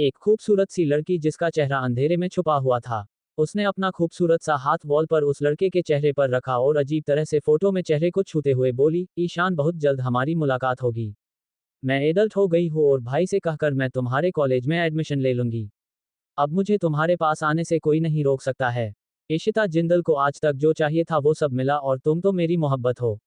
एक खूबसूरत सी लड़की जिसका चेहरा अंधेरे में छुपा हुआ था। उसने अपना खूबसूरत सा हाथ वॉल पर उस लड़के के चेहरे पर रखा और अजीब तरह से फोटो में चेहरे को छूते हुए बोली, ईशान बहुत जल्द हमारी मुलाकात होगी। मैं एडल्ट हो गई हूँ और भाई से कहकर मैं तुम्हारे कॉलेज में एडमिशन ले लूंगी। अब मुझे तुम्हारे पास आने से कोई नहीं रोक सकता है। इशिता जिंदल को आज तक जो चाहिए था वो सब मिला और तुम तो मेरी मोहब्बत हो।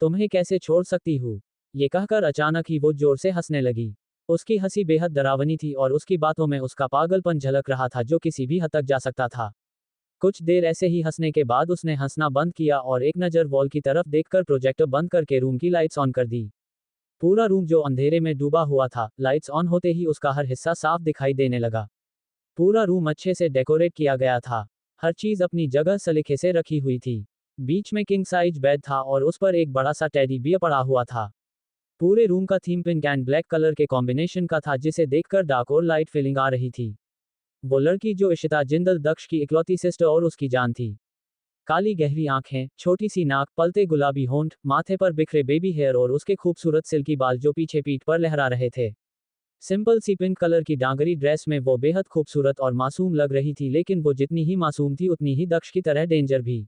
तुम्हें कैसे छोड़ सकती हूँ। ये कहकर अचानक ही वो जोर से हंसने लगी। उसकी हंसी बेहद डरावनी थी और उसकी बातों में उसका पागलपन झलक रहा था जो किसी भी हद तक जा सकता था। कुछ देर ऐसे ही हंसने के बाद उसने हंसना बंद किया और एक नज़र वॉल की तरफ देखकर प्रोजेक्टर बंद करके रूम की लाइट्स ऑन कर दी। पूरा रूम जो अंधेरे में डूबा हुआ था, लाइट्स ऑन होते ही उसका हर हिस्सा साफ दिखाई देने लगा। पूरा रूम अच्छे से डेकोरेट किया गया था। हर चीज अपनी जगह सलीके से रखी हुई थी। बीच में किंग साइज बेड था और उस पर एक बड़ा सा टेडी बियर पड़ा हुआ था। पूरे रूम का theme pink and black colour के कॉम्बिनेशन का था जिसे देखकर डार्क और लाइट फीलिंग आ रही थी। वो लड़की जो इशिता जिंदल दक्ष की इकलौती सिस्टर और उसकी जान थी। काली गहरी आंखें, छोटी सी नाक, पलते गुलाबी होंठ, माथे पर बिखरे बेबी हेयर और उसके खूबसूरत सिल्की बाल जो पीछे पीठ पर लहरा रहे थे। सिंपल सी पिंक कलर की डांगरी ड्रेस में वो बेहद खूबसूरत और मासूम लग रही थी, लेकिन वो जितनी ही मासूम थी उतनी ही दक्ष की तरह डेंजर भी।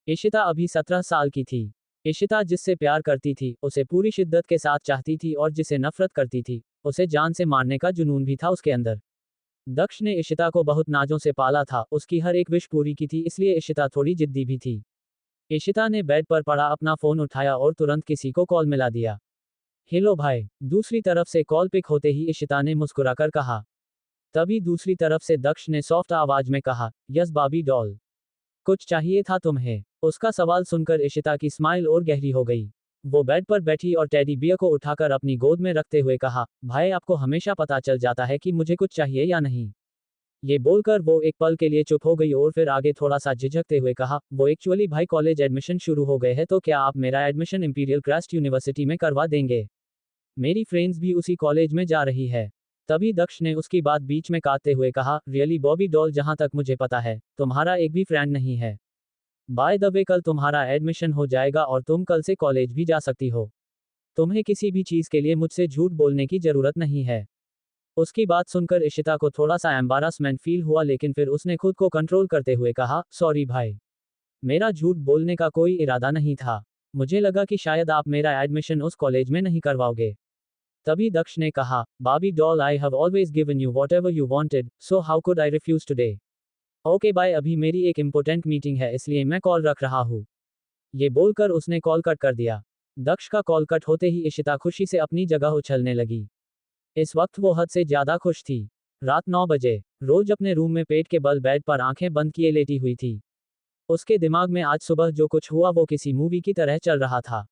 इशिता अभी 17 साल की थी। इशिता जिससे प्यार करती थी उसे पूरी शिद्दत के साथ चाहती थी और जिसे नफरत करती थी उसे जान से मारने का जुनून भी था उसके अंदर। दक्ष ने इशिता को बहुत नाजों से पाला था, उसकी हर एक विश पूरी की थी, इसलिए इशिता थोड़ी जिद्दी भी थी। इशिता ने बेड पर पड़ा अपना फोन उठाया और तुरंत किसी को कॉल मिला दिया। हेलो भाई, दूसरी तरफ से कॉल पिक होते ही इशिता ने मुस्कुराकर कहा। तभी दूसरी तरफ से दक्ष ने सॉफ्ट आवाज में कहा, यस बाबी डॉल। कुछ चाहिए था तुम्हें? उसका सवाल सुनकर इशिता की स्माइल और गहरी हो गई। वो बेड पर बैठी और टेडी बियर को उठाकर अपनी गोद में रखते हुए कहा, भाई आपको हमेशा पता चल जाता है कि मुझे कुछ चाहिए या नहीं। ये बोलकर वो एक पल के लिए चुप हो गई और फिर आगे थोड़ा सा झिझकते हुए कहा, वो एक्चुअली भाई कॉलेज एडमिशन शुरू हो गए हैं तो क्या आप मेरा एडमिशन इंपीरियल क्रास्ट यूनिवर्सिटी में करवा देंगे? मेरी फ्रेंड्स भी उसी कॉलेज में जा रही है। तभी दक्ष ने उसकी बात बीच में काटते हुए कहा, रियली बॉबी डॉल, जहां तक मुझे पता है तुम्हारा एक भी फ्रेंड नहीं है। बाय द वे कल तुम्हारा एडमिशन हो जाएगा और तुम कल से कॉलेज भी जा सकती हो। तुम्हें किसी भी चीज के लिए मुझसे झूठ बोलने की जरूरत नहीं है। उसकी बात सुनकर इशिता को थोड़ा सा एम्बारासमेंट फील हुआ, लेकिन फिर उसने खुद को कंट्रोल करते हुए कहा, सॉरी भाई, मेरा झूठ बोलने का कोई इरादा नहीं था। मुझे लगा कि शायद आप मेरा एडमिशन उस कॉलेज में नहीं करवाओगे। तभी दक्ष ने कहा, baby doll, I have always given you whatever you wanted, so how could I refuse today. Okay bye, अभी मेरी एक इंपॉर्टेंट मीटिंग है इसलिए मैं कॉल रख रहा हूँ। ये बोलकर उसने कॉल कट कर दिया। दक्ष का कॉल कट होते ही इशिता खुशी से अपनी जगह उछलने लगी। इस वक्त वो हद से ज्यादा खुश थी। रात 9 बजे, रोज अपने रूम में पेट के बल बेड पर आंखें बंद किए लेटी हुई थी। उसके दिमाग में आज सुबह जो कुछ हुआ वो किसी मूवी की तरह चल रहा था।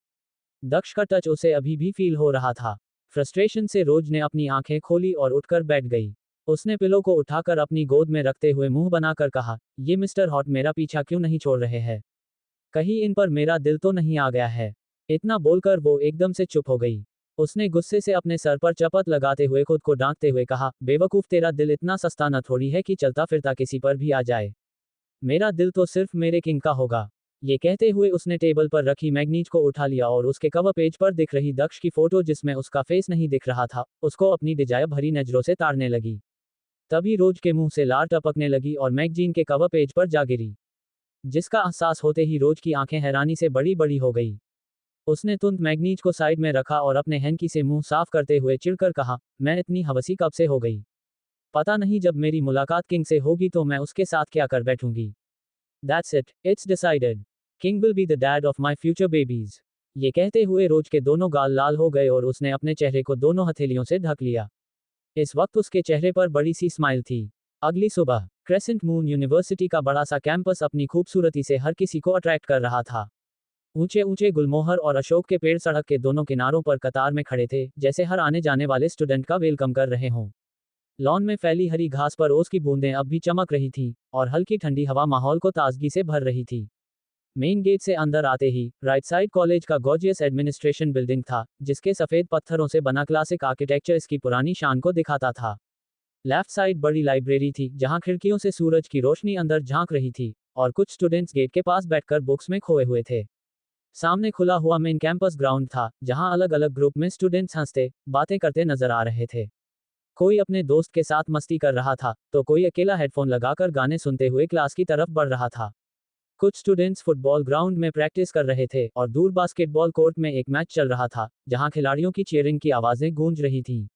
दक्ष का टच उसे अभी भी फील हो रहा था। फ्रस्ट्रेशन से रोज ने अपनी आंखें खोली और उठकर बैठ गई। उसने पिलो को उठाकर अपनी गोद में रखते हुए मुंह बनाकर कहा, ये मिस्टर हॉट मेरा पीछा क्यों नहीं छोड़ रहे हैं? कहीं इन पर मेरा दिल तो नहीं आ गया है? इतना बोलकर वो एकदम से चुप हो गई। उसने गुस्से से अपने सर पर चपत लगाते हुए खुद को डांटते हुए कहा, बेवकूफ, तेरा दिल इतना सस्ता न थोड़ी है कि चलता फिरता किसी पर भी आ जाए। मेरा दिल तो सिर्फ मेरे किंग का होगा। ये कहते हुए उसने टेबल पर रखी मैगनीज को उठा लिया और उसके कवर पेज पर दिख रही दक्ष की फोटो जिसमें उसका फेस नहीं दिख रहा था, उसको अपनी डिजायर भरी नजरों से ताड़ने लगी। तभी रोज के मुंह से लार टपकने लगी और मैगजीन के कवर पेज पर जा गिरी, जिसका एहसास होते ही रोज की आंखें हैरानी से बड़ी बड़ी हो गई। उसने तुरंत मैगनीज को साइड में रखा और अपने हैंकी से मुंह साफ करते हुए चिढ़कर कहा, मैं इतनी हवसी कब से हो गई? पता नहीं जब मेरी मुलाकात किंग से होगी तो मैं उसके साथ क्या कर बैठूंगी। That's it, it's decided. King will be the dad of my future babies. ये कहते हुए रोज के दोनों गाल लाल हो गए और उसने अपने चेहरे को दोनों हथेलियों से ढक लिया। इस वक्त उसके चेहरे पर बड़ी सी स्माइल थी। अगली सुबह, क्रेसेंट मून यूनिवर्सिटी का बड़ा सा कैंपस अपनी खूबसूरती से हर किसी को अट्रैक्ट कर रहा था। ऊंचे ऊंचे गुलमोहर और अशोक के पेड़ सड़क के दोनों किनारों पर कतार में खड़े थे, जैसे हर आने जाने वाले स्टूडेंट का वेलकम कर रहे हों। लॉन में फैली हरी घास पर ओस की बूंदें अब भी चमक रही थीं, और हल्की ठंडी हवा माहौल को ताजगी से भर रही थी। मेन गेट से अंदर आते ही राइट साइड कॉलेज का गॉर्जियस एडमिनिस्ट्रेशन बिल्डिंग था, जिसके सफेद पत्थरों से बना क्लासिक आर्किटेक्चर इसकी पुरानी शान को दिखाता था। लेफ्ट साइड बड़ी लाइब्रेरी थी जहां खिड़कियों से सूरज की रोशनी अंदर झांक रही थी, और कुछ स्टूडेंट्स गेट के पास बैठकर बुक्स में खोए हुए थे। सामने खुला हुआ मेन कैंपस ग्राउंड था, जहां अलग अलग ग्रुप में स्टूडेंट्स हंसते बातें करते नजर आ रहे थे। कोई अपने दोस्त के साथ मस्ती कर रहा था, तो कोई अकेला हेडफोन लगाकर गाने सुनते हुए क्लास की तरफ बढ़ रहा था। कुछ स्टूडेंट्स फुटबॉल ग्राउंड में प्रैक्टिस कर रहे थे और दूर बास्केटबॉल कोर्ट में एक मैच चल रहा था, जहां खिलाड़ियों की चीयरिंग की आवाजें गूंज रही थीं।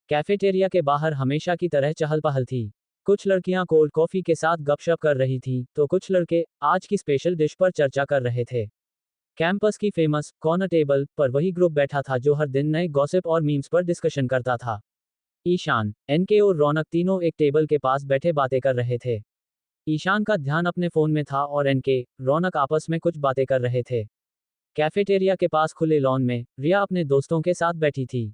कैफेटेरिया के बाहर हमेशा की तरह चहल पहल थी। कुछ लड़कियां कोल्ड कॉफी के साथ गपशप कर रही थीं, तो कुछ लड़के आज की स्पेशल डिश पर चर्चा कर रहे थे। कैंपस की फेमस कॉर्नर टेबल पर वही ग्रुप बैठा था जो हर दिन नए गॉसिप और मीम्स पर डिस्कशन करता था। ईशान, एनके और रौनक तीनों एक टेबल के पास बैठे बातें कर रहे थे। ईशान का ध्यान अपने फोन में था और एनके, रौनक आपस में कुछ बातें कर रहे थे। कैफेटेरिया के पास खुले लॉन में रिया अपने दोस्तों के साथ बैठी थी।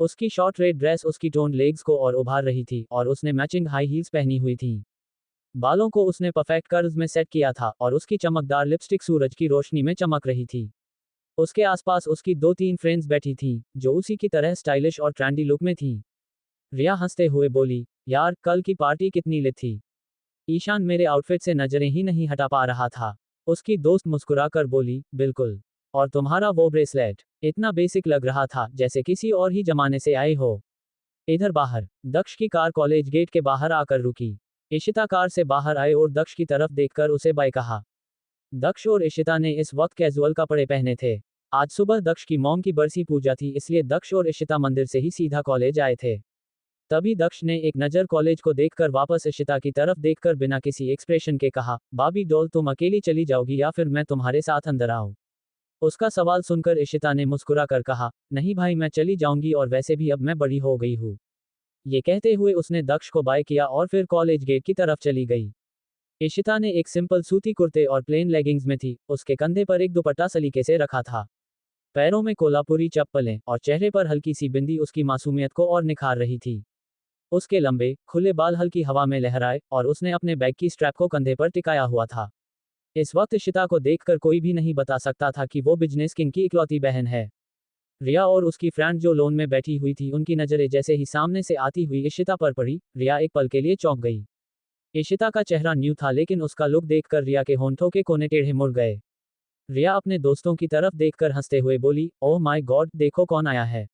उसकी शॉर्ट रेड ड्रेस उसकी टोन लेग्स को और उभार रही थी और उसने मैचिंग हाई हील्स पहनी हुई थी। बालों को उसने परफेक्ट कर्व्स में सेट किया था और उसकी चमकदार लिपस्टिक सूरज की रोशनी में चमक रही थी। उसके आसपास उसकी 2-3 फ्रेंड्स बैठी थीं, जो उसी की तरह स्टाइलिश और ट्रेंडी लुक में थीं। रिया हंसते हुए बोली, यार कल की पार्टी कितनी लिट थी। ईशान मेरे आउटफिट से नजरें ही नहीं हटा पा रहा था। उसकी दोस्त मुस्कुराकर बोली, बिल्कुल। और तुम्हारा वो ब्रेसलेट इतना बेसिक लग रहा था, जैसे किसी और ही जमाने से आए हो। इधर बाहर, दक्ष की कार कॉलेज गेट के बाहर आकर रुकी। इशिता कार से बाहर आए और दक्ष की तरफ देखकर उसे बाय कहा। दक्ष और इशिता ने इस वक्त कैजुअल कपड़े पहने थे। आज सुबह दक्ष की मॉम की बरसी पूजा थी, इसलिए दक्ष और इशिता मंदिर से ही सीधा कॉलेज आए थे। तभी दक्ष ने एक नज़र कॉलेज को देखकर वापस इशिता की तरफ देखकर बिना किसी एक्सप्रेशन के कहा, बाबी डॉल तुम अकेली चली जाओगी या फिर मैं तुम्हारे साथ अंदर आऊं? उसका सवाल सुनकर इशिता ने मुस्कुरा कर कहा, नहीं भाई मैं चली जाऊंगी और वैसे भी अब मैं बड़ी हो गई हूँ। ये कहते हुए उसने दक्ष को बाय किया और फिर कॉलेज गेट की तरफ चली गई। इशिता ने एक सिंपल सूती कुर्ते और प्लेन लेगिंग्स में थी, उसके कंधे पर एक दुपट्टा सलीके से रखा था। पैरों में कोल्हापुरी चप्पलें और चेहरे पर हल्की सी बिंदी उसकी मासूमियत को और निखार रही थी। उसके लंबे, खुले बाल हल्की हवा में लहराए और उसने अपने बैग की स्ट्रैप को कंधे पर टिकाया हुआ था। इस वक्त इशिता को देखकर कोई भी नहीं बता सकता था कि वो बिजनेस किंग की इकलौती बहन है। रिया और उसकी फ्रेंड जो लोन में बैठी हुई थी, उनकी नजरें जैसे ही सामने से आती हुई इशिता पर पड़ी, रिया एक पल के लिए चौंक गई। इशिता का चेहरा न्यू था, लेकिन उसका लुक देखकर रिया के होंठों के कोने टेढ़े मुड़ गए। रिया अपने दोस्तों की तरफ देखकर हंसते हुए बोली, ओह माय गॉड, देखो कौन आया है।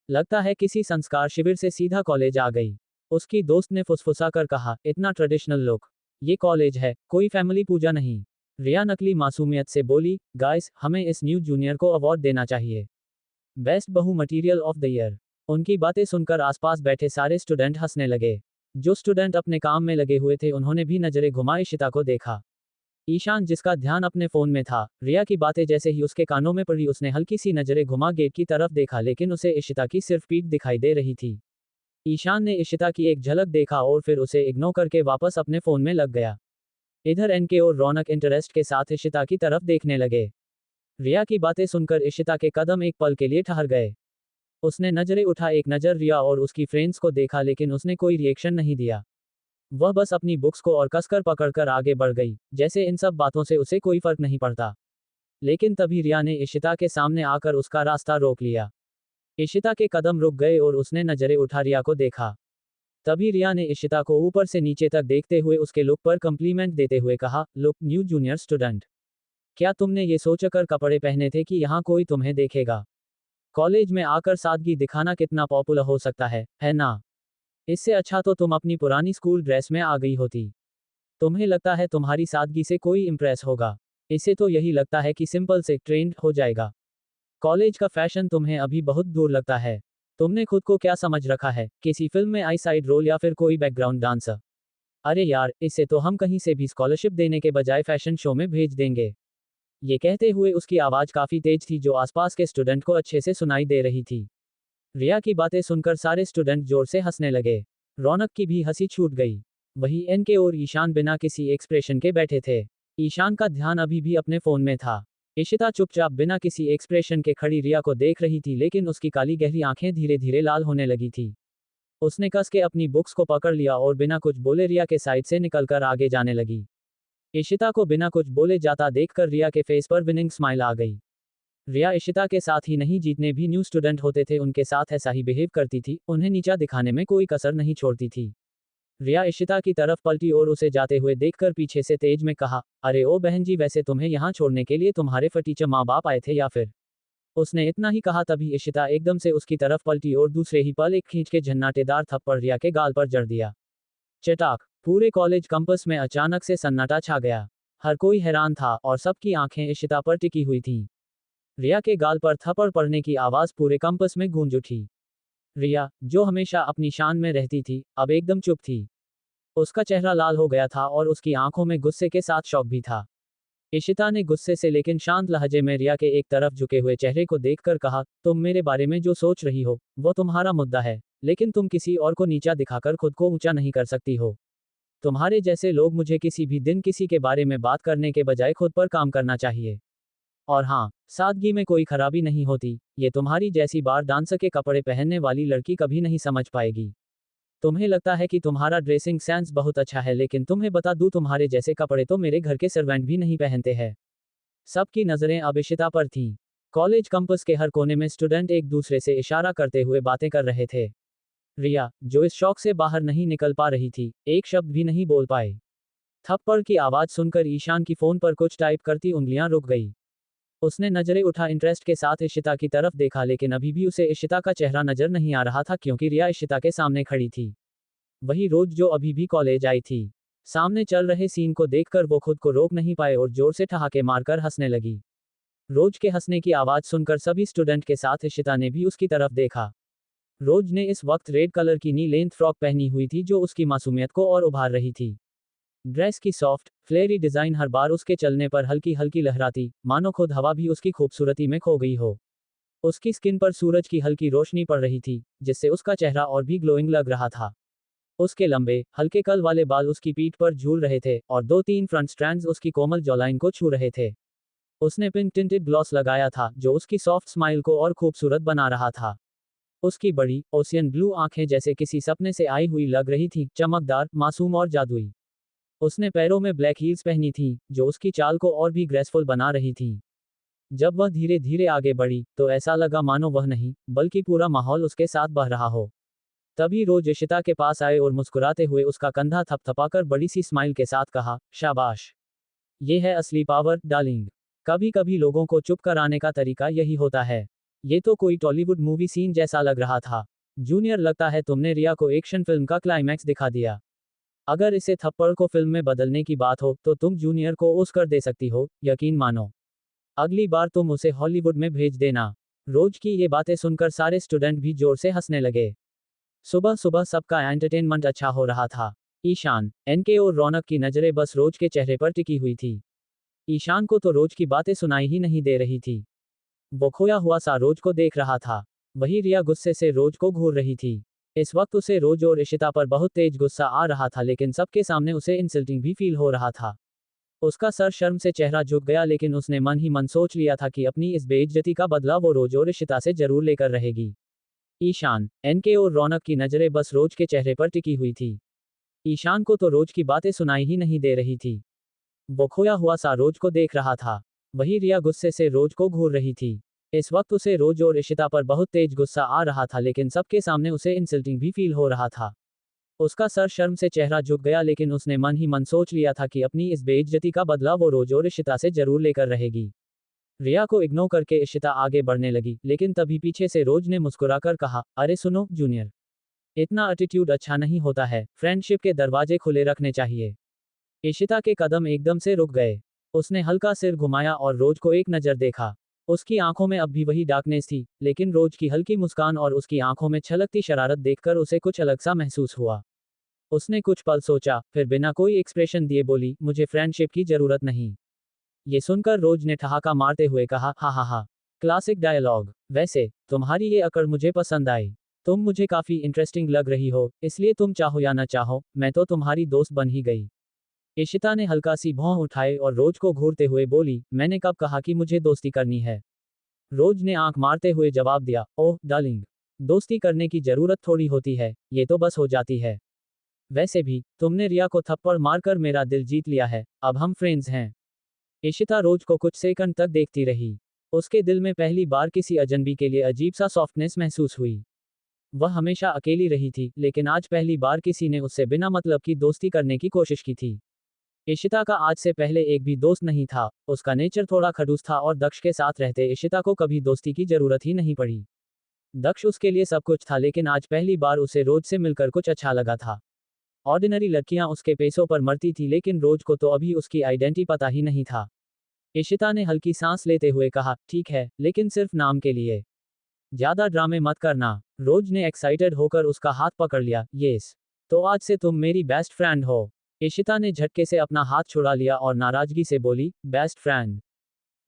लगता है किसी संस्कार शिविर से सीधा कॉलेज आ गई। उसकी दोस्त ने फुसफुसा कर कहा, इतना ट्रेडिशनल लुक। ये कॉलेज है, कोई फैमिली पूजा नहीं। रिया नकली मासूमियत से बोली, गाइस हमें इस न्यू जूनियर को अवार्ड देना चाहिए। बेस्ट बहु मटीरियल ऑफ द ईयर। उनकी बातें सुनकर आसपास बैठे सारे स्टूडेंट हंसने लगे। जो स्टूडेंट अपने काम में लगे हुए थे उन्होंने भी नजरें घुमा इशिता को देखा। ईशान, जिसका ध्यान अपने फोन में था, रिया की बातें जैसे ही उसके कानों में पड़ी उसने हल्की सी नजरें घुमा गेट की तरफ देखा, लेकिन उसे इशिता की सिर्फ पीठ दिखाई दे रही थी। ईशान ने इशिता की एक झलक देखा और फिर उसे इग्नोर करके वापस अपने फोन में लग गया। इधर एनके और रौनक इंटरेस्ट के साथ इशिता की तरफ देखने लगे। रिया की बातें सुनकर इशिता के कदम एक पल के लिए ठहर गए। उसने नजरें उठा एक नजर रिया और उसकी फ्रेंड्स को देखा, लेकिन उसने कोई रिएक्शन नहीं दिया। वह बस अपनी बुक्स को और कसकर पकड़कर आगे बढ़ गई, जैसे इन सब बातों से उसे कोई फर्क नहीं पड़ता। लेकिन तभी रिया ने इशिता के सामने आकर उसका रास्ता रोक लिया। इशिता के कदम रुक गए और उसने नजरें उठा रिया को देखा। तभी रिया ने इशिता को ऊपर से नीचे तक देखते हुए उसके लुक पर कम्प्लीमेंट देते हुए कहा, लुक न्यू जूनियर स्टूडेंट। क्या तुमने ये सोचकर कपड़े पहने थे कि यहाँ कोई तुम्हें देखेगा? कॉलेज में आकर सादगी दिखाना कितना पॉपुलर हो सकता है ना? इससे अच्छा तो तुम अपनी पुरानी स्कूल ड्रेस में आ गई होती। तुम्हें लगता है तुम्हारी सादगी से कोई इम्प्रेस होगा? इसे तो यही लगता है कि सिंपल से ट्रेंड हो जाएगा। कॉलेज का फैशन तुम्हें अभी बहुत दूर लगता है। तुमने खुद को क्या समझ रखा है, किसी फिल्म में आई साइड रोल या फिर कोई बैकग्राउंड डांसर? अरे यार, इससे तो हम कहीं से भी स्कॉलरशिप देने के बजाय फैशन शो में भेज देंगे। ये कहते हुए उसकी आवाज काफी तेज थी, जो आसपास के स्टूडेंट को अच्छे से सुनाई दे रही थी। रिया की बातें सुनकर सारे स्टूडेंट जोर से हंसने लगे। रौनक की भी हंसी छूट गई। वहीं एनके और ईशान बिना किसी एक्सप्रेशन के बैठे थे। ईशान का ध्यान अभी भी अपने फोन में था। इशिता चुपचाप बिना किसी एक्सप्रेशन के खड़ी रिया को देख रही थी, लेकिन उसकी काली गहरी आंखें धीरे धीरे लाल होने लगी थी। उसने कस के अपनी बुक्स को पकड़ लिया और बिना कुछ बोले रिया के साइड से निकलकर आगे जाने लगी। इशिता को बिना कुछ बोले जाता देखकर रिया के फेस पर विनिंग स्माइल आ गई। रिया इशिता के साथ ही नहीं, जितने भी न्यू स्टूडेंट होते थे उनके साथ ऐसा ही बिहेव करती थी, उन्हें नीचा दिखाने में कोई कसर नहीं छोड़ती थी। रिया इशिता की तरफ पलटी और उसे जाते हुए देखकर पीछे से तेज में कहा, अरे ओ बहन जी, वैसे तुम्हें यहाँ छोड़ने के लिए तुम्हारे फटीचर माँ बाप आए थे या फिर? उसने इतना ही कहा तभी इशिता एकदम से उसकी तरफ पलटी और दूसरे ही पल एक खींच के झन्नाटेदार थप्पड़ रिया के गाल पर जड़ दिया। चटाक। पूरे कॉलेज कैंपस में अचानक से सन्नाटा छा गया। हर कोई हैरान था और सबकी आंखें इशिता पर टिकी हुई थीं। रिया के गाल पर थप्पड़ पड़ने की आवाज पूरे कैंपस में गूंज उठी। रिया, जो हमेशा अपनी शान में रहती थी, अब एकदम चुप थी। उसका चेहरा लाल हो गया था और उसकी आंखों में गुस्से के साथ शौक भी था। इशिता ने गुस्से से लेकिन शांत लहजे में रिया के एक तरफ झुके हुए चेहरे को देखकर कहा, तुम मेरे बारे में जो सोच रही हो, वो तुम्हारा मुद्दा है, लेकिन तुम किसी और को नीचा दिखाकर खुद को ऊंचा नहीं कर सकती हो। तुम्हारे जैसे लोग मुझे किसी भी दिन किसी के बारे में बात करने के बजाय खुद पर काम करना चाहिए। और हाँ, सादगी में कोई खराबी नहीं होती, ये तुम्हारी जैसी बार डांस के कपड़े पहनने वाली लड़की कभी नहीं समझ पाएगी। तुम्हें लगता है कि तुम्हारा ड्रेसिंग सेंस बहुत अच्छा है, लेकिन तुम्हें बता दूं तुम्हारे जैसे कपड़े तो मेरे घर के सर्वेंट भी नहीं पहनते हैं। सबकी नजरें अब इशिता पर थीं। कॉलेज कैंपस के हर कोने में स्टूडेंट एक दूसरे से इशारा करते हुए बातें कर रहे थे। रिया, जो इस शौक से बाहर नहीं निकल पा रही थी, एक शब्द भी नहीं बोल पाए। थप्पड़ की आवाज सुनकर ईशान की फोन पर कुछ टाइप करती उंगलियां रुक गई। उसने नजरें उठा इंटरेस्ट के साथ इशिता की तरफ देखा, लेकिन अभी भी उसे इशिता का चेहरा नजर नहीं आ रहा था क्योंकि रिया इशिता के सामने खड़ी थी। वही रोज जो अभी भी कॉलेज आई थी। सामने चल रहे सीन को देखकर वो खुद को रोक नहीं पाए और जोर से ठहाके मारकर हंसने लगी। रोज के हंसने की आवाज सुनकर सभी स्टूडेंट के साथ इशिता ने भी उसकी तरफ देखा। रोज ने इस वक्त रेड कलर की नी लेंथ फ्रॉक पहनी हुई थी जो उसकी मासूमियत को और उभार रही थी। ड्रेस की सॉफ्ट, फ्लेयरी डिजाइन हर बार उसके चलने पर हल्की हल्की लहराती, मानो खुद हवा भी उसकी खूबसूरती में खो गई हो। उसकी स्किन पर सूरज की हल्की रोशनी पड़ रही थी, जिससे उसका चेहरा और भी ग्लोइंग लग रहा था। उसके लंबे, हल्के कल वाले बाल उसकी पीठ पर झूल रहे थे और दो तीन फ्रंट स्ट्रैंड्स उसकी कोमल जॉलाइन को छू रहे थे। उसने पिंक टिंटेड ग्लॉस लगाया था जो उसकी सॉफ्ट स्माइल को और खूबसूरत बना रहा था। उसकी बड़ी, ओशियन ब्लू आंखें जैसे किसी सपने से आई हुई लग रही थीं, चमकदार, मासूम और जादुई। उसने पैरों में ब्लैक हील्स पहनी थीं, जो उसकी चाल को और भी ग्रेसफुल बना रही थीं। जब वह धीरे धीरे आगे बढ़ी, तो ऐसा लगा मानो वह नहीं, बल्कि पूरा माहौल उसके साथ बह रहा हो। तभी रोज इशिता के पास आए और मुस्कुराते हुए उसका कंधा थपथपाकर बड़ी सी स्माइल के साथ कहा, शाबाश। ये है असली पावर, डार्लिंग। कभी कभी लोगों को चुप कराने का तरीका यही होता है। ये तो कोई टॉलीवुड मूवी सीन जैसा लग रहा था। जूनियर, लगता है तुमने रिया को एक्शन फिल्म का क्लाइमैक्स दिखा दिया। अगर इसे थप्पड़ को फिल्म में बदलने की बात हो तो तुम जूनियर को ऑस्कर दे सकती हो, यकीन मानो। अगली बार तुम उसे हॉलीवुड में भेज देना। रोज की ये बातें सुनकर सारे स्टूडेंट भी जोर से हंसने लगे। सुबह सुबह सबका एंटरटेनमेंट अच्छा हो रहा था। ईशान, एनके और रौनक की नजरें बस रोज के चेहरे पर टिकी हुई थी। ईशान को तो रोज की बातें सुनाई ही नहीं दे रही थी। वो खोया हुआ सा रोज को देख रहा था। वही रिया गुस्से से रोज को घूर रही थी। इस वक्त उसे रोज और इशिता पर बहुत तेज गुस्सा आ रहा था, लेकिन सबके सामने उसे इंसल्टिंग भी फील हो रहा था। उसका सर शर्म से चेहरा झुक गया, लेकिन उसने मन ही मन सोच लिया था कि अपनी इस बेइज्जती का बदला वो रोज और इशिता से जरूर लेकर रहेगी। ईशान, एनके और रौनक की नजरें बस रोज के चेहरे पर टिकी हुई थी। ईशान को तो रोज की बातें सुनाई ही नहीं दे रही थी। वो खोया हुआ सा रोज को देख रहा था। वही रिया गुस्से से रोज को घूर रही थी। इस वक्त उसे रोज और इशिता पर बहुत तेज गुस्सा आ रहा था, लेकिन सबके सामने उसे इंसल्टिंग भी फील हो रहा था। उसका सर शर्म से चेहरा झुक गया, लेकिन उसने मन ही मन सोच लिया था कि अपनी इस बेइज्जती का बदला वो रोज और इशिता से जरूर लेकर रहेगी। रिया को इग्नोर करके इशिता आगे बढ़ने लगी, लेकिन तभी पीछे से रोज ने मुस्कुराकर कहा, अरे सुनो जूनियर, इतना एटीट्यूड अच्छा नहीं होता है, फ्रेंडशिप के दरवाजे खुले रखने चाहिए। इशिता के कदम एकदम से रुक गए। उसने हल्का सिर घुमाया और रोज को एक नजर देखा। उसकी आंखों में अब भी वही डार्कनेस थी, लेकिन रोज की हल्की मुस्कान और उसकी आंखों में छलकती शरारत देखकर उसे कुछ अलग सा महसूस हुआ। उसने कुछ पल सोचा, फिर बिना कोई एक्सप्रेशन दिए बोली, मुझे फ्रेंडशिप की जरूरत नहीं। ये सुनकर रोज ने ठहाका मारते हुए कहा, हा हा हा, क्लासिक डायलॉग। वैसे तुम्हारी ये अकड़ मुझे पसंद आई। तुम मुझे काफी इंटरेस्टिंग लग रही हो, इसलिए तुम चाहो या ना चाहो, मैं तो तुम्हारी दोस्त बन ही गई। इशिता ने हल्का सी भौं उठाई और रोज को घूरते हुए बोली, मैंने कब कहा कि मुझे दोस्ती करनी है। रोज ने आंख मारते हुए जवाब दिया, ओह डार्लिंग, दोस्ती करने की जरूरत थोड़ी होती है, ये तो बस हो जाती है। वैसे भी तुमने रिया को थप्पड़ मारकर मेरा दिल जीत लिया है, अब हम फ्रेंड्स हैं। इशिता रोज को कुछ सेकंड तक देखती रही। उसके दिल में पहली बार किसी अजनबी के लिए अजीब सा सॉफ्टनेस महसूस हुई। वह हमेशा अकेली रही थी, लेकिन आज पहली बार किसी ने उससे बिना मतलब की दोस्ती करने की कोशिश की थी। इशिता का आज से पहले एक भी दोस्त नहीं था, उसका नेचर थोड़ा खड़ूस था और दक्ष के साथ रहते इशिता को कभी दोस्ती की जरूरत ही नहीं पड़ी। दक्ष उसके लिए सब कुछ था लेकिन आज पहली बार उसे रोज से मिलकर कुछ अच्छा लगा था। ऑर्डिनरी लड़कियां उसके पैसों पर मरती थी लेकिन रोज को तो अभी उसकी आइडेंटिटी पता ही नहीं था। इशिता ने हल्की सांस लेते हुए कहा, ठीक है, लेकिन सिर्फ नाम के लिए। ज्यादा ड्रामे मत करना। रोज ने एक्साइटेड होकर उसका हाथ पकड़ लिया, यस। तो आज से तुम मेरी बेस्ट फ्रेंड हो। इशिता ने झटके से अपना हाथ छुड़ा लिया और नाराजगी से बोली, बेस्ट फ्रेंड?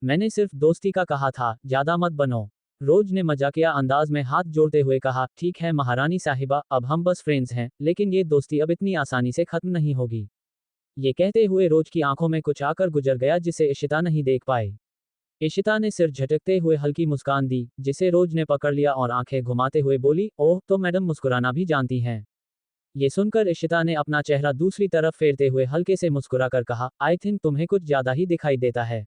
मैंने सिर्फ दोस्ती का कहा था, ज्यादा मत बनो। रोज ने मजाकिया अंदाज में हाथ जोड़ते हुए कहा, ठीक है महारानी साहिबा, अब हम बस फ्रेंड्स हैं, लेकिन ये दोस्ती अब इतनी आसानी से खत्म नहीं होगी। ये कहते हुए रोज की आंखों में कुछ आकर गुजर गया जिसे इशिता नहीं देख पाई। इशिता ने सिर झटकते हुए हल्की मुस्कान दी, जिसे रोज ने पकड़ लिया और आंखें घुमाते हुए बोली, ओह तो मैडम मुस्कुराना भी जानती हैं। ये सुनकर इशिता ने अपना चेहरा दूसरी तरफ फेरते हुए हल्के से मुस्कुराकर कहा, आई थिंक तुम्हें कुछ ज्यादा ही दिखाई देता है।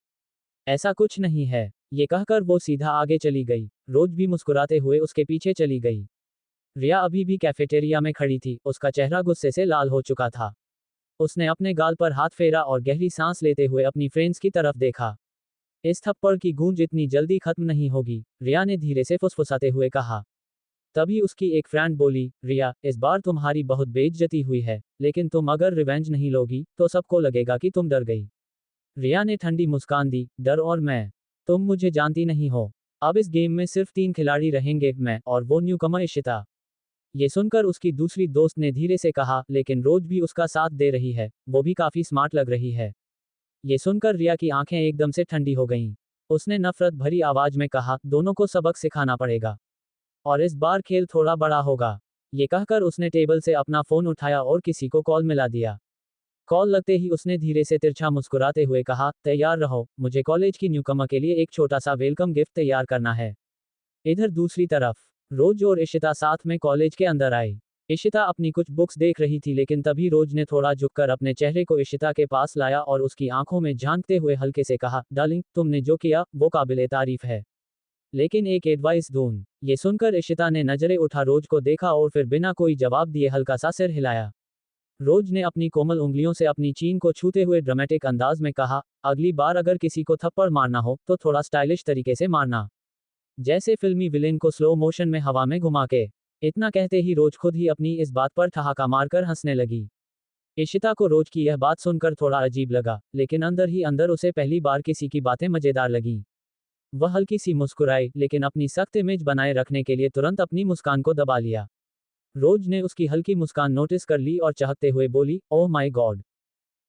ऐसा कुछ नहीं है। ये कहकर वो सीधा आगे चली गई। रोज भी मुस्कुराते हुए उसके पीछे चली गई। रिया अभी भी कैफेटेरिया में खड़ी थी, उसका चेहरा गुस्से से लाल हो चुका था। उसने अपने गाल पर हाथ फेरा और गहरी सांस लेते हुए अपनी फ्रेंड्स की तरफ देखा। इस थप्पड़ की गूंज इतनी जल्दी खत्म नहीं होगी, रिया ने धीरे से फुसफुसाते हुए कहा। तभी उसकी एक फ्रेंड बोली, रिया, इस बार तुम्हारी बहुत बेइज्जती हुई है, लेकिन तुम अगर रिवेंज नहीं लोगी तो सबको लगेगा कि तुम डर गई। रिया ने ठंडी मुस्कान दी, डर और मैं? तुम मुझे जानती नहीं हो। अब इस गेम में सिर्फ 3 खिलाड़ी रहेंगे, मैं और वो न्यूकमर इशिता। ये सुनकर उसकी दूसरी दोस्त ने धीरे से कहा, लेकिन रोज भी उसका साथ दे रही है, वो भी काफी स्मार्ट लग रही है। ये सुनकर रिया की आंखें एकदम से ठंडी हो गईं। उसने नफरत भरी आवाज में कहा, दोनों को सबक सिखाना पड़ेगा। और इस बार खेल थोड़ा बड़ा होगा। ये कहकर उसने टेबल से अपना फोन उठाया और किसी को कॉल मिला दिया। कॉल लगते ही उसने धीरे से तिरछा मुस्कुराते हुए कहा, तैयार रहो, मुझे कॉलेज की न्यूकमर के लिए एक छोटा सा वेलकम गिफ्ट तैयार करना है। इधर दूसरी तरफ रोज और इशिता साथ में कॉलेज के अंदर आई। इशिता अपनी कुछ बुक्स देख रही थी लेकिन तभी रोज ने थोड़ा झुककर अपने चेहरे को इशिता के पास लाया और उसकी आंखों में झांकते हुए हल्के से कहा, डार्लिंग, तुमने जो किया वो काबिले तारीफ है, लेकिन एक एडवाइस दूं। ये सुनकर इशिता ने नजरें उठा रोज को देखा और फिर बिना कोई जवाब दिए हल्का सा सिर हिलाया। रोज ने अपनी कोमल उंगलियों से अपनी चीन को छूते हुए ड्रामेटिक अंदाज में कहा, अगली बार अगर किसी को थप्पड़ मारना हो तो थोड़ा स्टाइलिश तरीके से मारना, जैसे फिल्मी विलेन को स्लो मोशन में हवा में घुमा के। इतना कहते ही रोज खुद ही अपनी इस बात पर ठहाका मारकर हंसने लगी। इशिता को रोज की यह बात सुनकर थोड़ा अजीब लगा, लेकिन अंदर ही अंदर उसे पहली बार किसी की बातें मजेदार लगीं। वह हल्की सी मुस्कुराई, लेकिन अपनी सख्त इमेज बनाए रखने के लिए तुरंत अपनी मुस्कान को दबा लिया। रोज ने उसकी हल्की मुस्कान नोटिस कर ली और चाहते हुए बोली, ओह माय गॉड,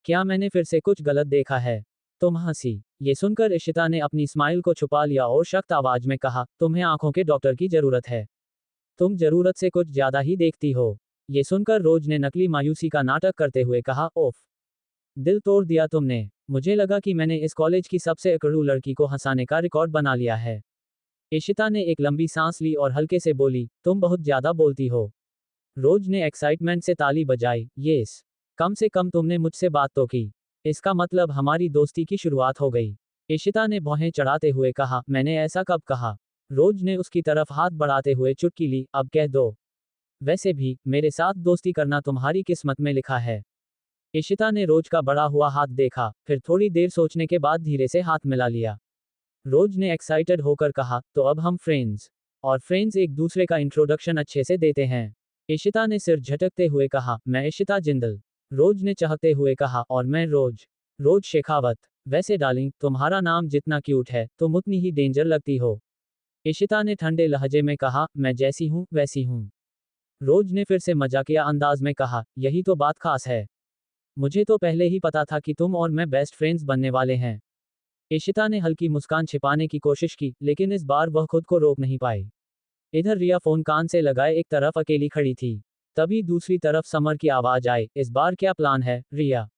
क्या मैंने फिर से कुछ गलत देखा है? तुम हंसी। ये सुनकर इशिता ने अपनी स्माइल को छुपा लिया और सख्त आवाज में कहा, तुम्हें आंखों के डॉक्टर की जरूरत है। तुम जरूरत से कुछ ज्यादा ही देखती हो। ये सुनकर रोज ने नकली मायूसी का नाटक करते हुए कहा, ओफ, दिल तोड़ दिया तुमने। मुझे लगा कि मैंने इस कॉलेज की सबसे अकड़ू लड़की को हंसाने का रिकॉर्ड बना लिया है। इशिता ने एक लंबी सांस ली और हल्के से बोली, तुम बहुत ज्यादा बोलती हो। रोज ने एक्साइटमेंट से ताली बजाई, यस, कम से कम तुमने मुझसे बात तो की। इसका मतलब हमारी दोस्ती की शुरुआत हो गई। इशिता ने भौहें चढ़ाते हुए कहा, मैंने ऐसा कब कहा? रोज ने उसकी तरफ हाथ बढ़ाते हुए चुटकी ली, अब कह दो। वैसे भी मेरे साथ दोस्ती करना तुम्हारी किस्मत में लिखा है। इशिता ने रोज का बड़ा हुआ हाथ देखा, फिर थोड़ी देर सोचने के बाद धीरे से हाथ मिला लिया। रोज ने एक्साइटेड होकर कहा, तो अब हम फ्रेंड्स। और फ्रेंड्स एक दूसरे का इंट्रोडक्शन अच्छे से देते हैं। इशिता ने सिर झटकते हुए कहा, मैं इशिता जिंदल। रोज ने चाहते हुए कहा, और मैं रोज। रोज शेखावत। वैसे डार्लिंग, तुम्हारा नाम जितना क्यूट है तुम उतनी ही डेंजर लगती हो। इशिता ने ठंडे लहजे में कहा, मैं जैसी हूँ वैसी हूँ। रोज ने फिर से मजाकिया अंदाज में कहा, यही तो बात खास है। मुझे तो पहले ही पता था कि तुम और मैं बेस्ट फ्रेंड्स बनने वाले हैं। इशिता ने हल्की मुस्कान छिपाने की कोशिश की, लेकिन इस बार वह खुद को रोक नहीं पाई। इधर रिया फोन कान से लगाए एक तरफ अकेली खड़ी थी। तभी दूसरी तरफ समर की आवाज आई, इस बार क्या प्लान है, रिया?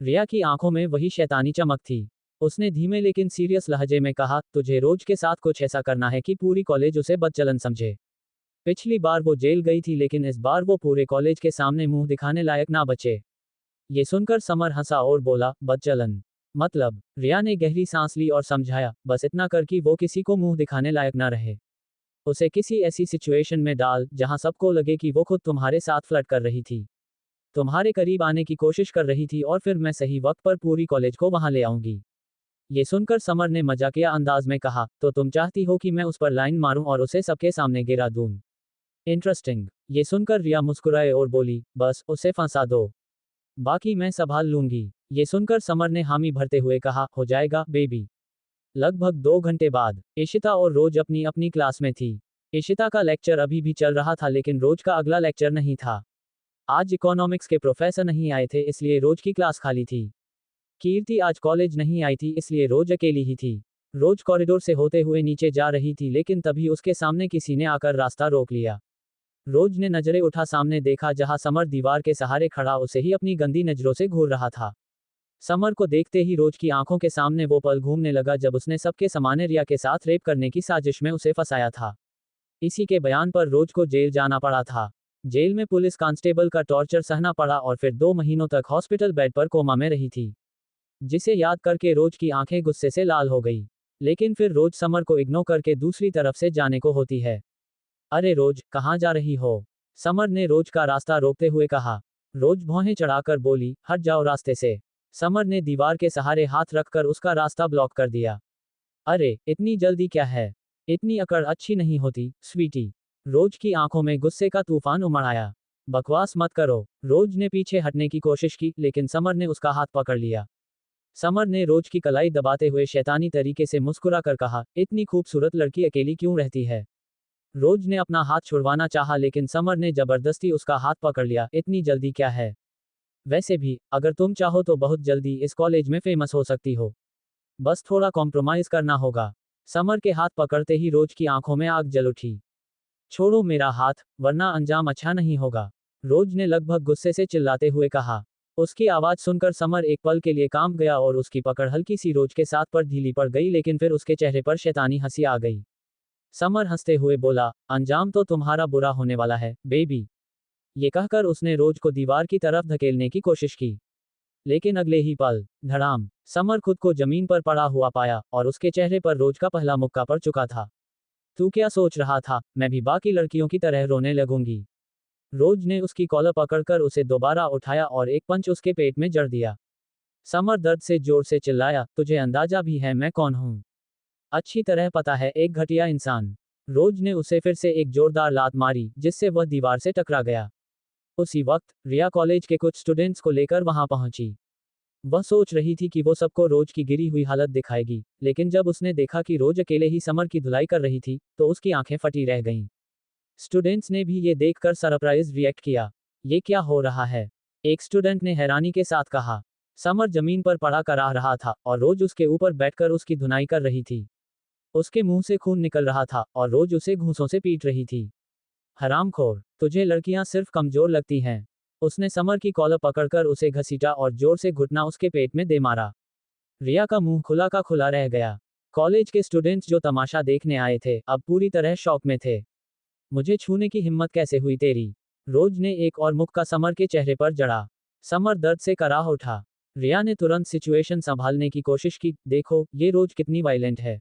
रिया की आंखों में वही शैतानी चमक थी। उसने धीमे लेकिन सीरियस लहजे में कहा, तुझे रोज के साथ कुछ ऐसा करना है कि पूरी कॉलेज उसे बदचलन समझे। पिछली बार वो जेल गई थी लेकिन इस बार वो पूरे कॉलेज के सामने मुंह दिखाने लायक ना बचे। ये सुनकर समर हंसा और बोला, बदचलन मतलब? रिया ने गहरी सांस ली और समझाया, बस इतना कर कि वो किसी को मुंह दिखाने लायक ना रहे। उसे किसी ऐसी सिचुएशन में डाल जहां सबको लगे कि वो खुद तुम्हारे साथ फ्लर्ट कर रही थी। तुम्हारे करीब आने की कोशिश कर रही थी और फिर मैं सही वक्त पर पूरी कॉलेज को वहां ले आऊंगी। ये सुनकर समर ने मजाकिया अंदाज में कहा, तो तुम चाहती हो कि मैं उस पर लाइन मारूं और उसे सबके सामने गिरा दूं? इंटरेस्टिंग। ये सुनकर रिया मुस्कुराए और बोली, बस उसे फंसा दो, बाकी मैं संभाल लूंगी। ये सुनकर समर ने हामी भरते हुए कहा, हो जाएगा बेबी। लगभग 2 घंटे बाद इशिता और रोज अपनी अपनी क्लास में थी। इशिता का लेक्चर अभी भी चल रहा था लेकिन रोज का अगला लेक्चर नहीं था। आज इकोनॉमिक्स के प्रोफेसर नहीं आए थे इसलिए रोज की क्लास खाली थी। कीर्ति आज कॉलेज नहीं आई थी इसलिए रोज अकेली ही थी। रोज कॉरिडोर से होते हुए नीचे जा रही थी लेकिन तभी उसके सामने किसी ने आकर रास्ता रोक लिया। रोज ने नजरें उठा सामने देखा जहां समर दीवार के सहारे खड़ा उसे ही अपनी गंदी नजरों से घूर रहा था। समर को देखते ही रोज की आंखों के सामने वो पल घूमने लगा जब उसने सबके सामने रिया के साथ रेप करने की साजिश में उसे फंसाया था। इसी के बयान पर रोज को जेल जाना पड़ा था। जेल में पुलिस कांस्टेबल का टॉर्चर सहना पड़ा और फिर 2 महीनों तक हॉस्पिटल बेड पर कोमा में रही थी, जिसे याद करके रोज की आंखें गुस्से से लाल हो गई। लेकिन फिर रोज समर को इग्नोर करके दूसरी तरफ से जाने को होती है। अरे रोज, कहाँ जा रही हो? समर ने रोज का रास्ता रोकते हुए कहा। रोज भौहें चढ़ाकर बोली, हट जाओ रास्ते से। समर ने दीवार के सहारे हाथ रखकर उसका रास्ता ब्लॉक कर दिया। अरे इतनी जल्दी क्या है? इतनी अकड़ अच्छी नहीं होती स्वीटी। रोज की आंखों में गुस्से का तूफान उमड़ आया। बकवास मत करो। रोज ने पीछे हटने की कोशिश की लेकिन समर ने उसका हाथ पकड़ लिया। समर ने रोज की कलाई दबाते हुए शैतानी तरीके से मुस्कुरा कर कहा, इतनी खूबसूरत लड़की अकेली क्यों रहती है? रोज ने अपना हाथ छुड़वाना चाहा लेकिन समर ने जबरदस्ती उसका हाथ पकड़ लिया। इतनी जल्दी क्या है? वैसे भी अगर तुम चाहो तो बहुत जल्दी इस कॉलेज में फेमस हो सकती हो। बस थोड़ा कॉम्प्रोमाइज करना होगा। समर के हाथ पकड़ते ही रोज की आंखों में आग जल उठी। छोड़ो मेरा हाथ, वरना अंजाम अच्छा नहीं होगा। रोज ने लगभग गुस्से से चिल्लाते हुए कहा। उसकी आवाज सुनकर समर एक पल के लिए कांप गया और उसकी पकड़ हल्की सी रोज के साथ पर ढीली पड़ गई लेकिन फिर उसके चेहरे पर शैतानी हंसी आ गई। समर हंसते हुए बोला, अंजाम तो तुम्हारा बुरा होने वाला है बेबी। ये कहकर उसने रोज को दीवार की तरफ धकेलने की कोशिश की। लेकिन अगले ही पल, धड़ाम, समर खुद को जमीन पर पड़ा हुआ पाया और उसके चेहरे पर रोज का पहला मुक्का पड़ चुका था। तू क्या सोच रहा था, मैं भी बाकी लड़कियों की तरह रोने लगूंगी? रोज ने उसकी कॉलर पकड़कर उसे दोबारा उठाया और एक पंच उसके पेट में जड़ दिया। समर दर्द से जोर से चिल्लाया, तुझे अंदाजा भी है मैं कौन हूं? अच्छी तरह पता है, एक घटिया इंसान। रोज ने उसे फिर से एक जोरदार लात मारी जिससे वह दीवार से टकरा गया। उसी वक्त रिया कॉलेज के कुछ स्टूडेंट्स को लेकर वहां पहुंची। वह सोच रही थी कि वो सबको रोज की गिरी हुई हालत दिखाएगी, लेकिन जब उसने देखा कि रोज अकेले ही समर की धुलाई कर रही थी तो उसकी आंखें फटी रह गईं। स्टूडेंट्स ने भी ये देखकर सरप्राइज रिएक्ट किया। ये क्या हो रहा है? एक स्टूडेंट ने हैरानी के साथ कहा। समर जमीन पर पड़ा करा रहा था और रोज उसके ऊपर बैठकर उसकी धुनाई कर रही थी। उसके मुंह से खून निकल रहा था और रोज उसे घूंसों से पीट रही थी। हरामखोर, तुझे लड़कियां सिर्फ कमजोर लगती हैं। उसने समर की कॉलर पकड़कर उसे घसीटा और जोर से घुटना उसके पेट में दे मारा। रिया का मुंह खुला का खुला रह गया। कॉलेज के स्टूडेंट्स जो तमाशा देखने आए थे अब पूरी तरह शॉक में थे। मुझे छूने की हिम्मत कैसे हुई तेरी? रोज ने एक और मुक्का समर के चेहरे पर जड़ा। समर दर्द से कराह उठा। रिया ने तुरंत सिचुएशन संभालने की कोशिश की, देखो ये रोज कितनी वायलेंट है,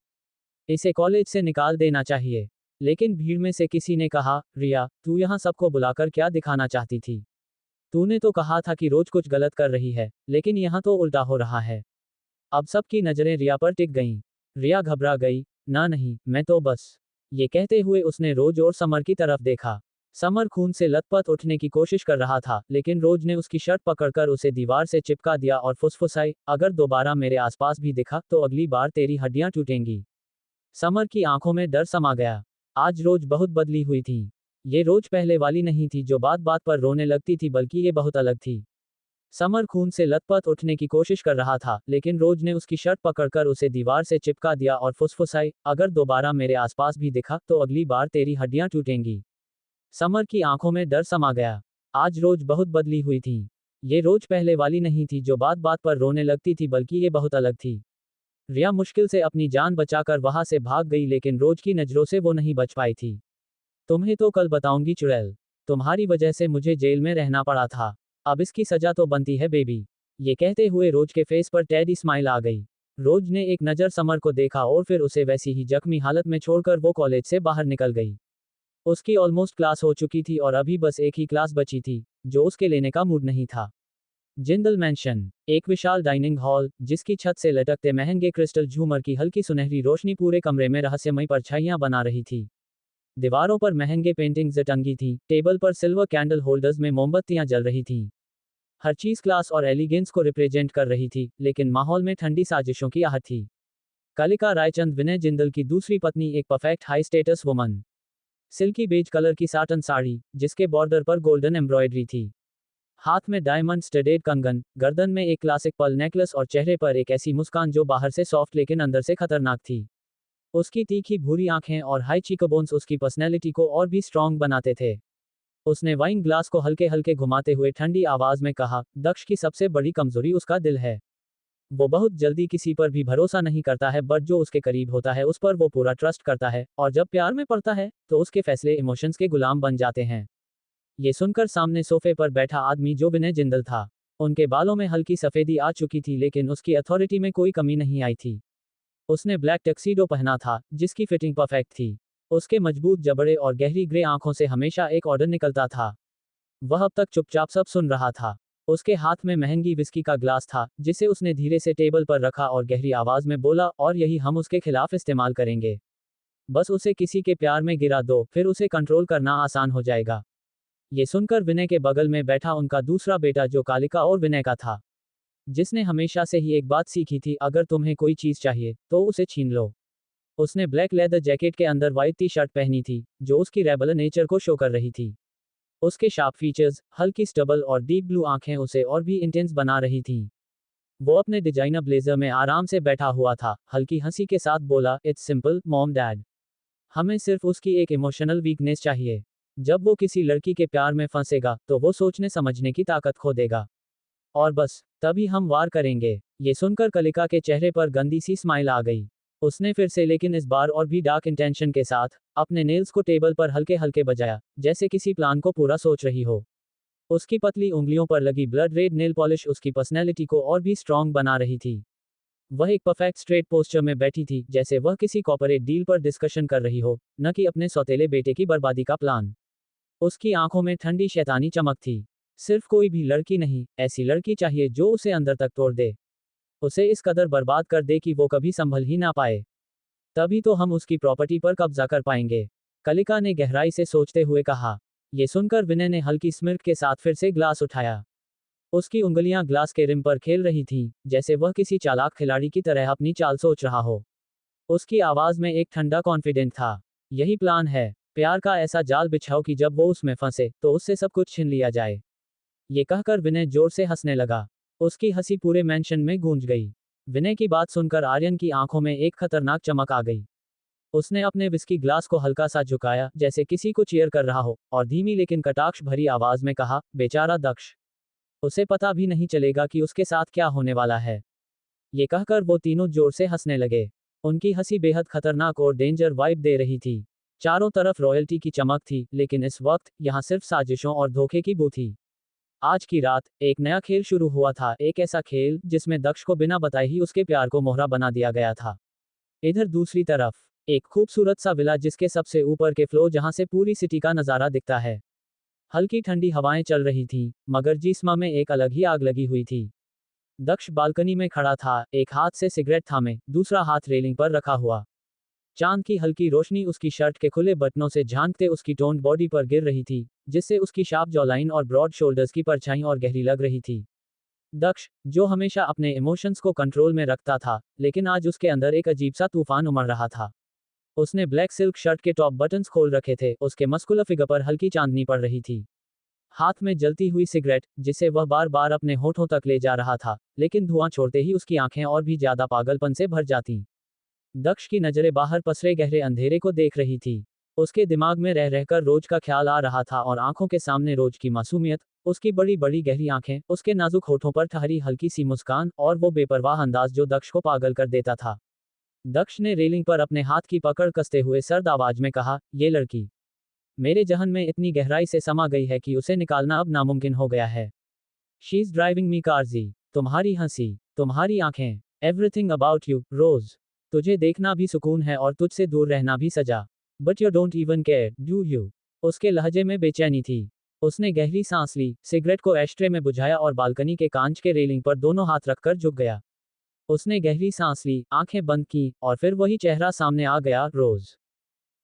इसे कॉलेज से निकाल देना चाहिए। लेकिन भीड़ में से किसी ने कहा, रिया तू यहाँ सबको बुलाकर क्या दिखाना चाहती थी? तूने तो कहा था कि रोज कुछ गलत कर रही है, लेकिन यहाँ तो उल्टा हो रहा है। अब सबकी नजरें रिया पर टिक गईं। रिया घबरा गई, ना नहीं, मैं तो बस। ये कहते हुए उसने रोज और समर की तरफ देखा। समर खून से लथपथ उठने की कोशिश कर रहा था लेकिन रोज ने उसकी शर्ट पकड़कर उसे दीवार से चिपका दिया और फुसफुसाई, अगर दोबारा मेरे आसपास भी दिखा तो अगली बार तेरी हड्डियां टूटेंगी। समर की आंखों में डर समा गया। आज रोज बहुत बदली हुई थी। ये रोज पहले वाली नहीं थी जो बात बात पर रोने लगती थी, बल्कि ये बहुत अलग थी। समर खून से लथपथ उठने की कोशिश कर रहा था लेकिन रोज ने उसकी शर्ट पकड़कर उसे दीवार से चिपका दिया और फुसफुसाई, अगर दोबारा मेरे आसपास भी दिखा तो अगली बार तेरी हड्डियां टूटेंगी। समर की आंखों में डर समा गया। आज रोज बहुत बदली हुई थी। ये रोज पहले वाली नहीं थी जो बात बात पर रोने लगती थी, बल्कि ये बहुत अलग थी। रिया मुश्किल से अपनी जान बचाकर वहां से भाग गई लेकिन रोज की नजरों से वो नहीं बच पाई थी। तुम्हें तो कल बताऊंगी चुड़ैल, तुम्हारी वजह से मुझे जेल में रहना पड़ा था, अब इसकी सजा तो बनती है बेबी। ये कहते हुए रोज के फेस पर टेडी स्माइल आ गई। रोज ने एक नज़र समर को देखा और फिर उसे वैसी ही जख्मी हालत में छोड़कर वो कॉलेज से बाहर निकल गई। उसकी ऑलमोस्ट क्लास हो चुकी थी और अभी बस एक ही क्लास बची थी। जो उसके लेने का मूड नहीं था। जिंदल मैंशन, एक विशाल डाइनिंग हॉल जिसकी छत से लटकते महंगे क्रिस्टल झूमर की हल्की सुनहरी रोशनी पूरे कमरे में रहस्यमय परछाइयां बना रही थी। दीवारों पर महंगे पेंटिंग्स टंगी थीं, टेबल पर सिल्वर कैंडल होल्डर्स में मोमबत्तियां जल रही थीं। हर चीज क्लास और एलिगेंस को रिप्रेजेंट कर रही थी, लेकिन माहौल में ठंडी साजिशों की आहट थी। कालिका रायचंद विनय जिंदल की दूसरी पत्नी एक perfect high status woman. Silky beige colour की साटन साड़ी, जिसके बॉर्डर पर गोल्डन एम्ब्रॉयडरी थी। हाथ में डायमंड स्टडेड कंगन, गर्दन में एक क्लासिक पर्ल नेकलेस और चेहरे पर एक ऐसी मुस्कान जो बाहर से सॉफ्ट लेकिन अंदर से खतरनाक थी। उसकी तीखी भूरी आंखें और हाई चीकबोन्स उसकी पर्सनैलिटी को और भी स्ट्रॉन्ग बनाते थे। उसने वाइन ग्लास को हल्के हल्के घुमाते हुए ठंडी आवाज में कहा, दक्ष की सबसे बड़ी कमजोरी उसका दिल है। वो बहुत जल्दी किसी पर भी भरोसा नहीं करता है, बट जो उसके करीब होता है उस पर वो पूरा ट्रस्ट करता है, और जब प्यार में पड़ता है तो उसके फैसले इमोशंस के गुलाम बन जाते हैं। ये सुनकर सामने सोफे पर बैठा आदमी जो विनय जिंदल था। उनके बालों में हल्की सफेदी आ चुकी थी, लेकिन उसकी अथॉरिटी में कोई कमी नहीं आई थी। उसने ब्लैक टक्सीडो पहना था, जिसकी फिटिंग परफेक्ट थी। उसके मजबूत जबड़े और गहरी ग्रे आंखों से हमेशा एक ऑर्डर निकलता था। वह अब तक चुपचाप सब सुन रहा था। उसके हाथ में महंगी विस्की का ग्लास था, जिसे उसने धीरे से टेबल पर रखा और गहरी आवाज में बोला, और यही हम उसके खिलाफ इस्तेमाल करेंगे। बस उसे किसी के प्यार में गिरा दो, फिर उसे कंट्रोल करना आसान हो जाएगा। ये सुनकर विनय के बगल में बैठा उनका दूसरा बेटा, जो कालिका और विनय का था, जिसने हमेशा से ही एक बात सीखी थी, अगर तुम्हें कोई चीज चाहिए तो उसे छीन लो। उसने ब्लैक लेदर जैकेट के अंदर व्हाइट टी शर्ट पहनी थी, जो उसकी रेबल नेचर को शो कर रही थी। उसके शार्प फीचर्स, हल्की स्टबल और डीप ब्लू आंखें उसे और भी इंटेंस बना रही थीं। वो अपने डिजाइनर ब्लेजर में आराम से बैठा हुआ था, हल्की हंसी के साथ बोला, इट्स सिंपल मॉम डैड। हमें सिर्फ उसकी एक इमोशनल वीकनेस चाहिए। जब वो किसी लड़की के प्यार में फंसेगा तो वो सोचने समझने की ताकत खो देगा, और बस तभी हम वार करेंगे। ये सुनकर कलिका के चेहरे पर गंदी सी स्माइल आ गई। उसने फिर से, लेकिन इस बार और भी डार्क इंटेंशन के साथ, अपने नेल्स को टेबल पर हल्के हल्के बजाया, जैसे किसी प्लान को पूरा सोच रही हो। उसकी पतली उंगलियों पर लगी ब्लड रेड नेल पॉलिश उसकी पर्सनैलिटी को और भी स्ट्रॉन्ग बना रही थी। वह एक परफेक्ट स्ट्रेट पोस्चर में बैठी थी, जैसे वह किसी कॉर्पोरेट डील पर डिस्कशन कर रही हो, न कि अपने सौतेले बेटे की बर्बादी का प्लान। उसकी आंखों में ठंडी शैतानी चमक थी। सिर्फ कोई भी लड़की नहीं, ऐसी लड़की चाहिए जो उसे अंदर तक तोड़ दे, उसे इस कदर बर्बाद कर दे कि वो कभी संभल ही ना पाए। तभी तो हम उसकी प्रॉपर्टी पर कब्जा कर पाएंगे। कलिका ने गहराई से सोचते हुए कहा। ये सुनकर विनय ने हल्की स्मिर्क के साथ फिर से ग्लास उठाया। उसकी उंगलियां ग्लास के रिम पर खेल रही थीं, जैसे वह किसी चालाक खिलाड़ी की तरह अपनी चाल सोच रहा हो। उसकी आवाज में एक ठंडा कॉन्फिडेंट था। यही प्लान है, प्यार का ऐसा जाल बिछाओ कि जब वो उसमें फंसे तो उससे सब कुछ छीन लिया जाए। ये कहकर विनय जोर से हंसने लगा। उसकी हंसी पूरे मैंशन में गूंज गई। विनय की बात सुनकर आर्यन की आंखों में एक खतरनाक चमक आ गई। उसने अपने विस्की ग्लास को हल्का सा झुकाया, जैसे किसी को चीयर कर रहा हो, और धीमी लेकिन कटाक्ष भरी आवाज में कहा, बेचारा दक्ष, उसे पता भी नहीं चलेगा कि उसके साथ क्या होने वाला है। ये कहकर वो तीनों जोर से हंसने लगे। उनकी हंसी बेहद खतरनाक और डेंजर वाइब दे रही थी। चारों तरफ रॉयल्टी की चमक थी, लेकिन इस वक्त यहाँ सिर्फ साजिशों और धोखे की बू थी। आज की रात एक नया खेल शुरू हुआ था, एक ऐसा खेल जिसमें दक्ष को बिना बताए ही उसके प्यार को मोहरा बना दिया गया था। इधर दूसरी तरफ एक खूबसूरत सा विला, जिसके सबसे ऊपर के फ्लोर जहां से पूरी सिटी का नजारा दिखता है। हल्की ठंडी हवाएं चल रही थीं, मगर जिस्म में एक अलग ही आग लगी हुई थी। दक्ष बालकनी में खड़ा था, एक हाथ से सिगरेट थामे, दूसरा हाथ रेलिंग पर रखा हुआ। चांद की हल्की रोशनी उसकी शर्ट के खुले बटनों से झांकते उसकी टोन्ड बॉडी पर गिर रही थी, जिससे उसकी शार्प जॉलाइन और ब्रॉड शोल्डर्स की परछाई और गहरी लग रही थी। दक्ष, जो हमेशा अपने इमोशंस को कंट्रोल में रखता था, लेकिन आज उसके अंदर एक अजीब सा तूफान उमड़ रहा था। उसने ब्लैक सिल्क शर्ट के टॉप बटन्स खोल रखे थे, उसके मस्कुलर फिगर पर हल्की चांदनी पड़ रही थी। हाथ में जलती हुई सिगरेट, जिसे वह बार बार अपने होठों तक ले जा रहा था, लेकिन धुआं छोड़ते ही उसकी आंखें और भी ज्यादा पागलपन से भर जाती। दक्ष की नजरें बाहर पसरे गहरे अंधेरे को देख रही थी। उसके दिमाग में रह रहकर रोज का ख्याल आ रहा था, और आंखों के सामने रोज की मासूमियत, उसकी बड़ी बड़ी गहरी आंखें, उसके नाजुक होठों पर ठहरी हल्की सी मुस्कान, और वो बेपरवाह अंदाज जो दक्ष को पागल कर देता था। दक्ष ने रेलिंग पर अपने हाथ की पकड़ कसते हुए सर्द आवाज में कहा, ये लड़की मेरे जहन में इतनी गहराई से समा गई है कि उसे निकालना अब नामुमकिन हो गया है। She is driving me crazy. तुम्हारी हंसी, तुम्हारी आंखें, एवरीथिंग अबाउट यू, रोज। तुझे देखना भी सुकून है और तुझसे दूर रहना भी सजा। But you don't even care, do you? उसके लहजे में बेचैनी थी। उसने गहरी सांस ली, सिगरेट को एस्ट्रे में बुझाया और बालकनी के कांच के रेलिंग पर दोनों हाथ रखकर झुक गया। उसने गहरी सांस ली, आंखें बंद की, और फिर वही चेहरा सामने आ गया, रोज।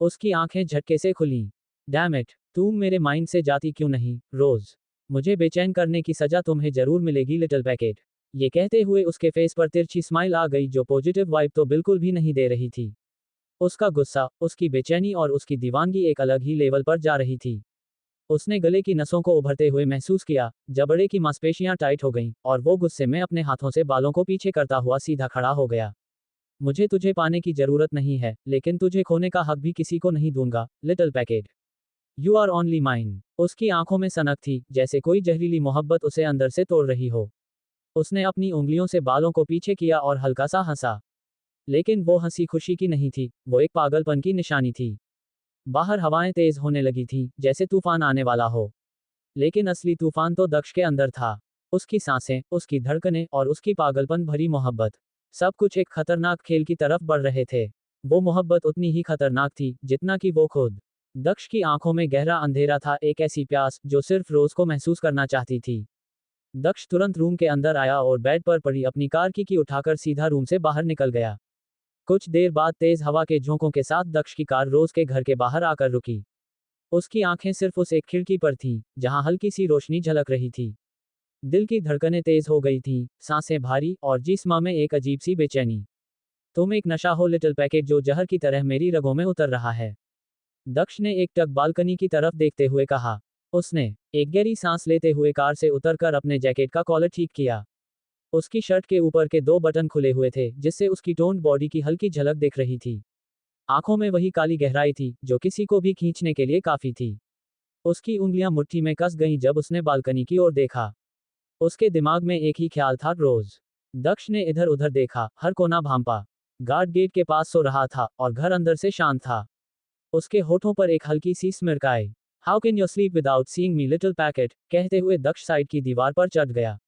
उसकी आंखें झटके से खुलीं। डैम इट, तुम मेरे माइंड से जाती क्यों नहीं, रोज? मुझे बेचैन करने की सजा तुम्हें जरूर मिलेगी, लिटिल पैकेट। ये कहते हुए उसके फेस पर तिरछी स्माइल आ गई, जो पॉजिटिव वाइब तो बिल्कुल भी नहीं दे रही थी। उसका गुस्सा, उसकी बेचैनी और उसकी दीवानगी एक अलग ही लेवल पर जा रही थी। उसने गले की नसों को उभरते हुए महसूस किया, जबड़े की मांसपेशियां टाइट हो गईं, और वो गुस्से में अपने हाथों से बालों को पीछे करता हुआ सीधा खड़ा हो गया। मुझे तुझे पाने की जरूरत नहीं है, लेकिन तुझे खोने का हक भी किसी को नहीं दूंगा, little packet. You are only mine. उसकी आंखों में सनक थी, जैसे कोई जहरीली मोहब्बत उसे अंदर से तोड़ रही हो। उसने अपनी उंगलियों से बालों को पीछे किया और हल्का सा हंसा। लेकिन वो हंसी खुशी की नहीं थी, वो एक पागलपन की निशानी थी। बाहर हवाएं तेज होने लगी थीं, जैसे तूफान आने वाला हो। लेकिन असली तूफान तो दक्ष के अंदर था। उसकी सांसें, उसकी धड़कनें और उसकी पागलपन भरी मोहब्बत, सब कुछ एक खतरनाक खेल की तरफ बढ़ रहे थे। वो मोहब्बत उतनी ही खतरनाक थी जितना कि वो खुद। दक्ष की आंखों में गहरा अंधेरा था, एक ऐसी प्यास जो सिर्फ रोज को महसूस करना चाहती थी। दक्ष तुरंत रूम के अंदर आया और बेड पर पड़ी अपनी कार की उठाकर सीधा रूम से बाहर निकल गया। कुछ देर बाद तेज हवा के झोंकों के साथ दक्ष की कार रोज के घर के बाहर आकर रुकी। उसकी आंखें सिर्फ उस एक खिड़की पर थीं, जहां हल्की सी रोशनी झलक रही थी। दिल की धड़कनें तेज हो गई थीं, सांसें भारी, और जिस्म में एक अजीब सी बेचैनी। तुम एक नशा हो, लिटिल पैकेट, जो जहर की तरह मेरी रगों में उतर रहा है। दक्ष ने एक टक बालकनी की तरफ देखते हुए कहा। उसने एक गहरी सांस लेते हुए कार से उतरकर अपने जैकेट का कॉलर ठीक किया। उसकी शर्ट के ऊपर के दो बटन खुले हुए थे, जिससे उसकी टोन्ड बॉडी की हल्की झलक दिख रही थी। आंखों में वही काली गहराई थी, जो किसी को भी खींचने के लिए काफी थी। उसकी उंगलियां मुट्ठी में कस गईं जब उसने बालकनी की ओर देखा। उसके दिमाग में एक ही ख्याल था, रोज। दक्ष ने इधर उधर देखा, हर कोना भांपा। गार्ड गेट के पास सो रहा था, और घर अंदर से शांत था। उसके होठों पर एक हल्की सी स्मिर्क आई। How can you sleep without seeing me, little packet, कहते हुए दक्ष साइड की दीवार पर चढ़ गया।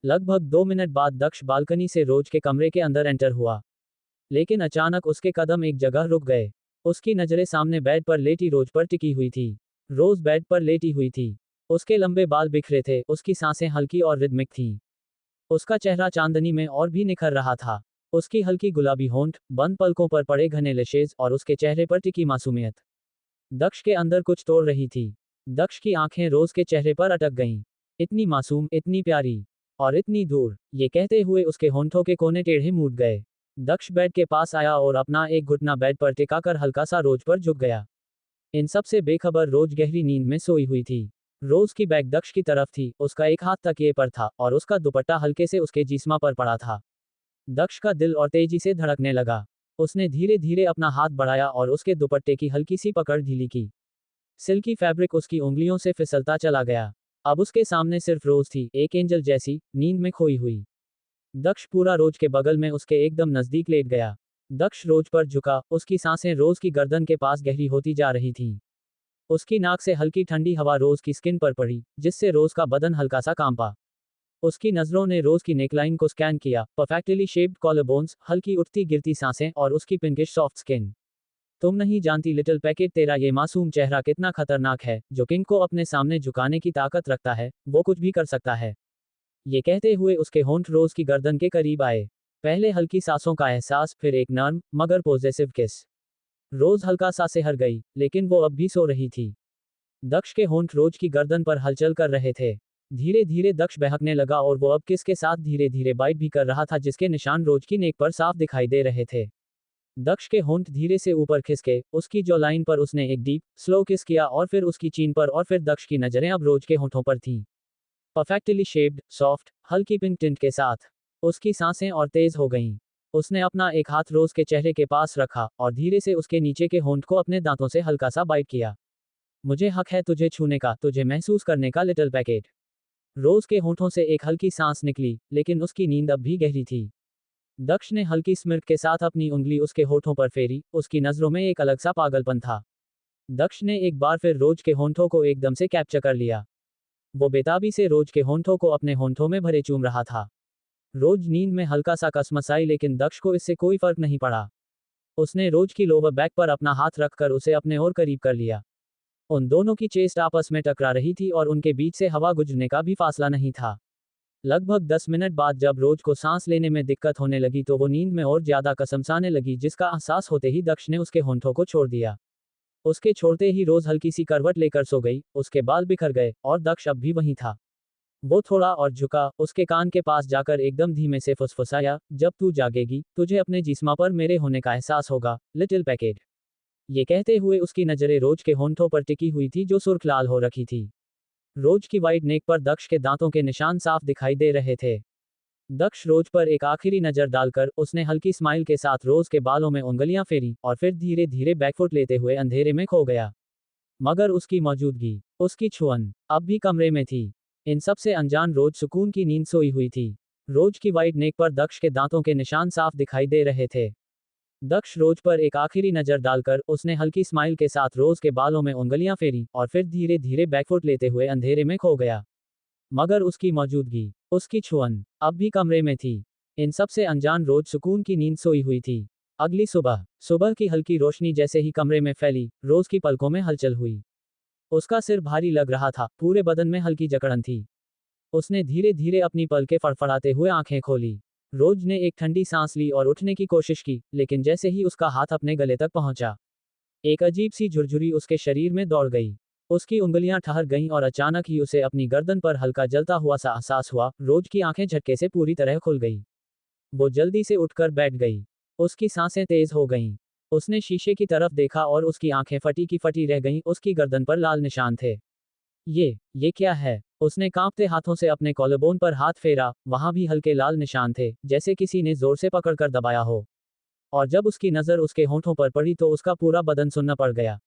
लगभग 2 मिनट बाद दक्ष बालकनी से रोज के कमरे के अंदर एंटर हुआ। लेकिन अचानक उसके कदम एक जगह रुक गए। उसकी नजरें सामने बेड पर लेटी रोज पर टिकी हुई थी। रोज बेड पर लेटी हुई थी। उसके लंबे बाल बिखरे थे, उसकी सांसें हल्की और रिदमिक थीं। उसका चेहरा चांदनी में और भी निखर रहा था। उसकी हल्की गुलाबी होंठ, बंद पलकों पर पड़े घने लशेज, और उसके चेहरे पर टिकी मासूमियत दक्ष के अंदर कुछ तोड़ रही थी। दक्ष की आंखें रोज के चेहरे पर अटक गईं। इतनी मासूम, इतनी प्यारी, और इतनी दूर। ये कहते हुए उसके होंठों के कोने टेढ़े मुड़ गए। दक्ष बेड के पास आया और अपना एक घुटना बेड पर टिकाकर हल्का सा रोज पर झुक गया। इन सब से बेखबर रोज गहरी नींद में सोई हुई थी। रोज की बैग दक्ष की तरफ थी, उसका एक हाथ तकिए पर था, और उसका दुपट्टा हल्के से उसके जिस्मा पर पड़ा था। दक्ष का दिल और तेजी से धड़कने लगा। उसने धीरे धीरे अपना हाथ बढ़ाया और उसके दुपट्टे की हल्की सी पकड़ ढीली की। सिल्की फैब्रिक उसकी उंगलियों से फिसलता चला गया। अब उसके सामने सिर्फ रोज थी, एक एंजल जैसी, नींद में खोई हुई। दक्ष पूरा रोज के बगल में उसके एकदम नजदीक लेट गया। दक्ष रोज पर झुका, उसकी सांसें रोज की गर्दन के पास गहरी होती जा रही थीं। उसकी नाक से हल्की ठंडी हवा रोज की स्किन पर पड़ी, जिससे रोज का बदन हल्का सा कांपा। उसकी नजरों ने रोज की नेकलाइन को स्कैन किया, परफेक्टली शेप्ड कॉलर बोन्स, हल्की उठती गिरती सांसें, और उसकी पिंकिश सॉफ्ट स्किन। तुम नहीं जानती, लिटिल पैकेट, तेरा ये मासूम चेहरा कितना खतरनाक है। जो किंग को अपने सामने झुकाने की ताकत रखता है, वो कुछ भी कर सकता है। ये कहते हुए उसके होंठ रोज की गर्दन के करीब आए। पहले हल्की सांसों का एहसास, फिर एक नर्म मगर पॉजेसिव किस। रोज हल्का सा सिहर गई, लेकिन वो अब भी सो रही थी। दक्ष के होंठ रोज की गर्दन पर हलचल कर रहे थे। धीरे धीरे दक्ष बहकने लगा, और वो अब किस के साथ धीरे धीरे बाइट भी कर रहा था, जिसके निशान रोज की नेक पर साफ दिखाई दे रहे थे। दक्ष के होंठ धीरे से ऊपर खिसके, उसकी जॉ लाइन पर उसने एक डीप, स्लो किस किया, और फिर उसकी चीन पर, और फिर दक्ष की नजरें अब रोज के होंठों पर थीं। परफेक्टली शेप्ड, सॉफ्ट, हल्की पिंक टिंट के साथ। उसकी सांसें और तेज हो गईं। उसने अपना एक हाथ रोज के चेहरे के पास रखा, और धीरे से उसके नीचे के होंठ को अपने दांतों से हल्का सा बाइट किया। मुझे हक है तुझे छूने का, तुझे महसूस करने का, लिटिल पैकेट। रोज के होंठों से एक हल्की सांस निकली, लेकिन उसकी नींद अब भी गहरी थी। दक्ष ने हल्की स्मिर्क के साथ अपनी उंगली उसके होठों पर फेरी, उसकी नजरों में एक अलग सा पागलपन था। दक्ष ने एक बार फिर रोज के होंठों को एकदम से कैप्चर कर लिया। वो बेताबी से रोज के होंठों को अपने होंठों में भरे चूम रहा था। रोज नींद में हल्का सा कसमसाई, लेकिन दक्ष को इससे कोई फर्क नहीं पड़ा। उसने रोज की लोअर बैक पर अपना हाथ रखकर उसे अपने और करीब कर लिया। उन दोनों की चेस्ट आपस में टकरा रही थी और उनके बीच से हवा गुजरने का भी फासला नहीं था। लगभग 10 मिनट बाद जब रोज को सांस लेने में दिक्कत होने लगी तो वो नींद में और ज्यादा कसमसाने लगी, जिसका एहसास होते ही दक्ष ने उसके होंठों को छोड़ दिया। उसके छोड़ते ही रोज हल्की सी करवट लेकर सो गई, उसके बाल बिखर गए और दक्ष अब भी वहीं था। वो थोड़ा और झुका, उसके कान के पास जाकर एकदम धीमे से फुसफुसाया, जब तू जागेगी तुझे अपने जिस्म पर मेरे होने का एहसास होगा, लिटिल पैकेट। ये कहते हुए उसकी नजरें रोज के होंठों पर टिकी हुई थी जो सुर्ख लाल हो रखी थी। रोज की वाइड नेक पर दक्ष के दांतों के निशान साफ दिखाई दे रहे थे। दक्ष रोज पर एक आखिरी नजर डालकर उसने हल्की स्माइल के साथ रोज के बालों में उंगलियां फेरी और फिर धीरे धीरे बैकफुट लेते हुए अंधेरे में खो गया। मगर उसकी मौजूदगी, उसकी छुअन, अब भी कमरे में थी। इन सब से अनजान रोज सुकून की नींद सोई हुई थी। रोज की वाइड नेक पर दक्ष के दांतों के निशान साफ दिखाई दे रहे थे। दक्ष रोज पर एक आखिरी नजर डालकर उसने हल्की स्माइल के साथ रोज के बालों में उंगलियां फेरी और फिर धीरे धीरे बैकफुट लेते हुए अंधेरे में खो गया। मगर उसकी मौजूदगी, उसकी छुअन, अब भी कमरे में थी। इन सब से अनजान रोज सुकून की नींद सोई हुई थी। अगली सुबह, सुबह की हल्की रोशनी जैसे ही कमरे में फैली, रोज की पलकों में हलचल हुई। उसका सिर भारी लग रहा था, पूरे बदन में हल्की जकड़न थी। उसने धीरे धीरे अपनी पलकें फड़फड़ाते हुए आंखें खोली। रोज ने एक ठंडी सांस ली और उठने की कोशिश की, लेकिन जैसे ही उसका हाथ अपने गले तक पहुंचा, एक अजीब सी झुरझुरी उसके शरीर में दौड़ गई। उसकी उंगलियां ठहर गईं और अचानक ही उसे अपनी गर्दन पर हल्का जलता हुआ सा एहसास हुआ। रोज की आंखें झटके से पूरी तरह खुल गई। वो जल्दी से उठकर बैठ गई। उसकी सांसें तेज हो गईं। उसने शीशे की तरफ देखा और उसकी आंखें फटी की फटी रह गईं, उसकी गर्दन पर लाल निशान थे। ये क्या है? उसने कांपते हाथों से अपने कॉलरबोन पर हाथ फेरा, वहां भी हल्के लाल निशान थे, जैसे किसी ने जोर से पकड़कर दबाया हो। और जब उसकी नजर उसके होंठों पर पड़ी तो उसका पूरा बदन सुन्न पड़ गया।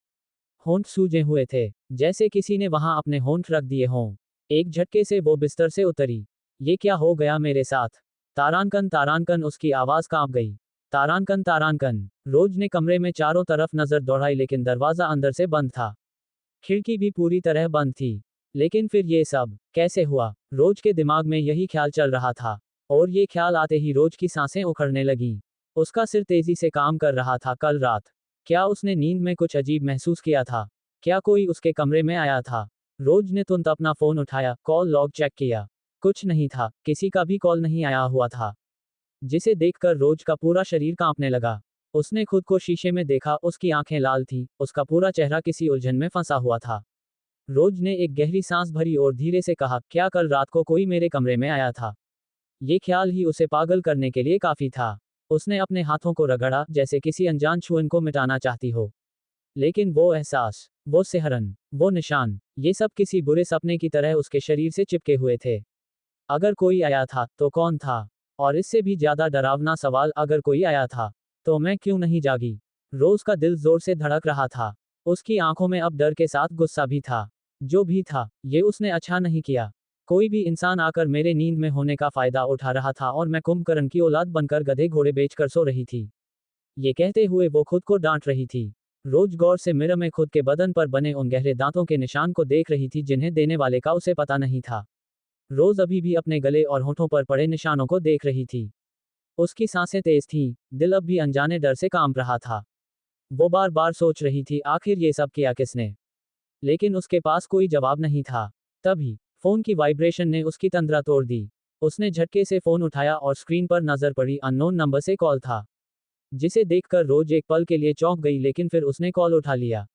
होंठ सूजे हुए थे, जैसे किसी ने वहां अपने होंठ रख दिए हों। एक झटके से वो बिस्तर से उतरी। ये क्या हो गया मेरे साथ? तारांकन तारांकन, उसकी आवाज कांप गई। तारांकन तारांकन। रोज ने कमरे में चारों तरफ नजर दौड़ाई, लेकिन दरवाजा अंदर से बंद था। खिड़की भी पूरी तरह बंद थी। लेकिन फिर ये सब कैसे हुआ? रोज के दिमाग में यही ख्याल चल रहा था। और ये ख्याल आते ही रोज की सांसें उखड़ने लगीं। उसका सिर तेजी से काम कर रहा था। कल रात क्या उसने नींद में कुछ अजीब महसूस किया था? क्या कोई उसके कमरे में आया था? रोज ने तुरंत अपना फोन उठाया, कॉल लॉग चेक किया। कुछ नहीं था, किसी का भी कॉल नहीं आया हुआ था। जिसे देखकर रोज का पूरा शरीर कांपने लगा। उसने खुद को शीशे में देखा, उसकी आंखें लाल थीं, उसका पूरा चेहरा किसी उलझन में फंसा हुआ था। रोज ने एक गहरी सांस भरी और धीरे से कहा, क्या कल रात को कोई मेरे कमरे में आया था? ये ख्याल ही उसे पागल करने के लिए काफी था। उसने अपने हाथों को रगड़ा, जैसे किसी अनजान छुअन को मिटाना चाहती हो। लेकिन वो एहसास, वो सिहरन, वो निशान, ये सब किसी बुरे सपने की तरह उसके शरीर से चिपके हुए थे। अगर कोई आया था, तो कौन था? और इससे भी ज्यादा डरावना सवाल, अगर कोई आया था, तो मैं क्यों नहीं जागी? रोज का दिल जोर से धड़क रहा था। उसकी आंखों में अब डर के साथ गुस्सा भी था। जो भी था, ये उसने अच्छा नहीं किया। कोई भी इंसान आकर मेरे नींद में होने का फायदा उठा रहा था और मैं कुंभकर्ण की औलाद बनकर गधे घोड़े बेचकर सो रही थी। ये कहते हुए वो खुद को डांट रही थी। रोज गौर से मिरर में खुद के बदन पर बने उन गहरे दांतों के निशान को देख रही थी, जिन्हें देने वाले का उसे पता नहीं था। रोज अभी भी अपने गले और होठों पर पड़े निशानों को देख रही थी। उसकी सांसें तेज थीं, दिल अब भी अनजाने डर से कांप रहा था। वो बार बार सोच रही थी, आखिर ये सब किया किसने? लेकिन उसके पास कोई जवाब नहीं था। तभी फोन की वाइब्रेशन ने उसकी तंद्रा तोड़ दी। उसने झटके से फोन उठाया और स्क्रीन पर नजर पड़ी, अननोन नंबर से कॉल था। जिसे देखकर रोज एक पल के लिए चौंक गई, लेकिन फिर उसने कॉल उठा लिया।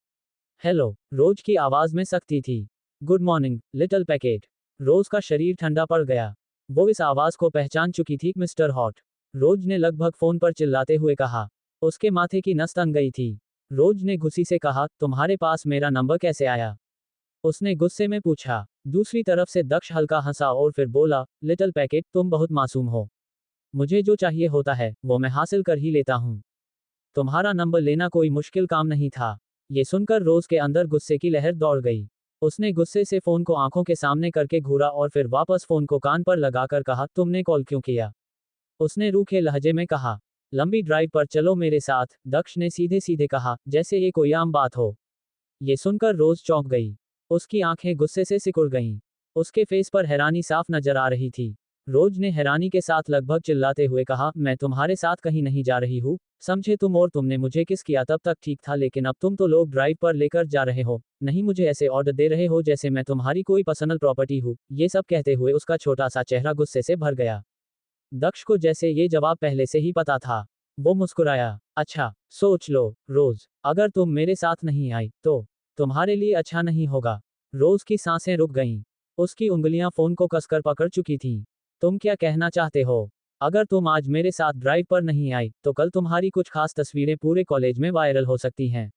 हेलो, रोज की आवाज में सख्ती थी। Good morning, little packet. Rose का शरीर ठंडा पड़ गया। वो इस आवाज को पहचान चुकी थी, मिस्टर हॉट। रोज ने लगभग फोन पर चिल्लाते हुए कहा। उसके माथे की नस तन गई थी। रोज ने गुस्से से कहा, तुम्हारे पास मेरा नंबर कैसे आया? उसने गुस्से में पूछा। दूसरी तरफ से दक्ष हल्का हंसा और फिर बोला, लिटिल पैकेट, तुम बहुत मासूम हो। मुझे जो चाहिए होता है, वो मैं हासिल कर ही लेता हूँ। तुम्हारा नंबर लेना कोई मुश्किल काम नहीं था। ये सुनकर रोज के अंदर गुस्से की लहर दौड़ गई। उसने गुस्से से फोन को आंखों के सामने करके घूरा और फिर वापस फोन को कान पर लगाकर कहा, तुमने कॉल क्यों किया? उसने रूखे लहजे में कहा, लंबी ड्राइव पर चलो मेरे साथ। दक्ष ने सीधे सीधे कहा, जैसे ये कोई आम बात हो। ये सुनकर रोज चौंक गई। उसकी आंखें गुस्से से सिकुड़ गईं। उसके फेस पर हैरानी साफ नजर आ रही थी। रोज ने हैरानी के साथ लगभग चिल्लाते हुए कहा, मैं तुम्हारे साथ कहीं नहीं जा रही हूँ, समझे तुम, और तुमने मुझे किस किया तब तक ठीक था, लेकिन अब तुम तो लोग ड्राइव पर लेकर जा रहे हो, नहीं मुझे ऐसे ऑर्डर दे रहे हो जैसे मैं तुम्हारी कोई पर्सनल प्रॉपर्टी हूँ। ये सब कहते हुए उसका छोटा सा चेहरा गुस्से से भर गया। दक्ष को जैसे ये जवाब पहले से ही पता था। वो मुस्कुराया, अच्छा, सोच लो, रोज, अगर तुम मेरे साथ नहीं आई, तो तुम्हारे लिए अच्छा नहीं होगा। रोज की सांसें रुक गईं। उसकी उंगलियां फोन को कसकर पकड़ चुकी थीं। तुम क्या कहना चाहते हो? अगर तुम आज मेरे साथ ड्राइव पर नहीं आई, तो कल तुम्हारी कुछ खास तस्वीरें पूरे कॉलेज में वायरल हो सकती हैं।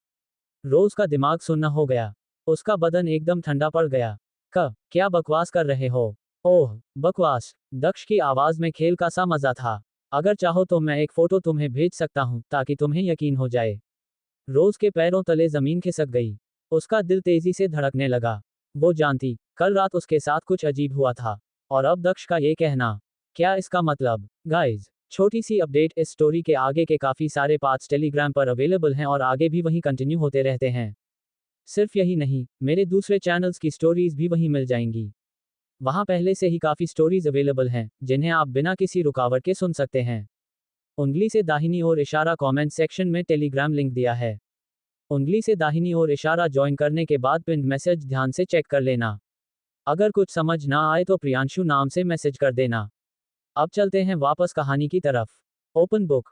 रोज का दिमाग सुन्न हो गया। उसका बदन एकदम ठंडा पड़ गया। क्या बकवास कर रहे हो? ओह, बकवास। दक्ष की आवाज में खेल का सा मजा था। अगर चाहो तो मैं एक फोटो तुम्हें भेज सकता हूं, ताकि तुम्हें यकीन हो जाए। रोज के पैरों तले जमीन खिसक गई। उसका दिल तेजी से धड़कने लगा। वो जानती, कल रात उसके साथ कुछ अजीब हुआ था। और अब दक्ष का ये कहना, क्या इसका मतलब? गाइज, छोटी सी अपडेट, इस स्टोरी के आगे के काफी सारे पार्ट्स टेलीग्राम पर अवेलेबल हैं और आगे भी वहीं कंटिन्यू होते रहते हैं। सिर्फ यही नहीं, मेरे दूसरे चैनल्स की स्टोरीज भी वहीं मिल जाएंगी। वहां पहले से ही काफी स्टोरीज अवेलेबल हैं, जिन्हें आप बिना किसी रुकावट के सुन सकते हैं। उंगली से दाहिनी ओर इशारा कमेंट सेक्शन में टेलीग्राम लिंक दिया है। उंगली से दाहिनी ओर इशारा ज्वाइन करने के बाद पिन मैसेज ध्यान से चेक कर लेना। अगर कुछ समझ ना आए तो प्रियांशु नाम से मैसेज कर देना। अब चलते हैं वापस कहानी की तरफ। Open book.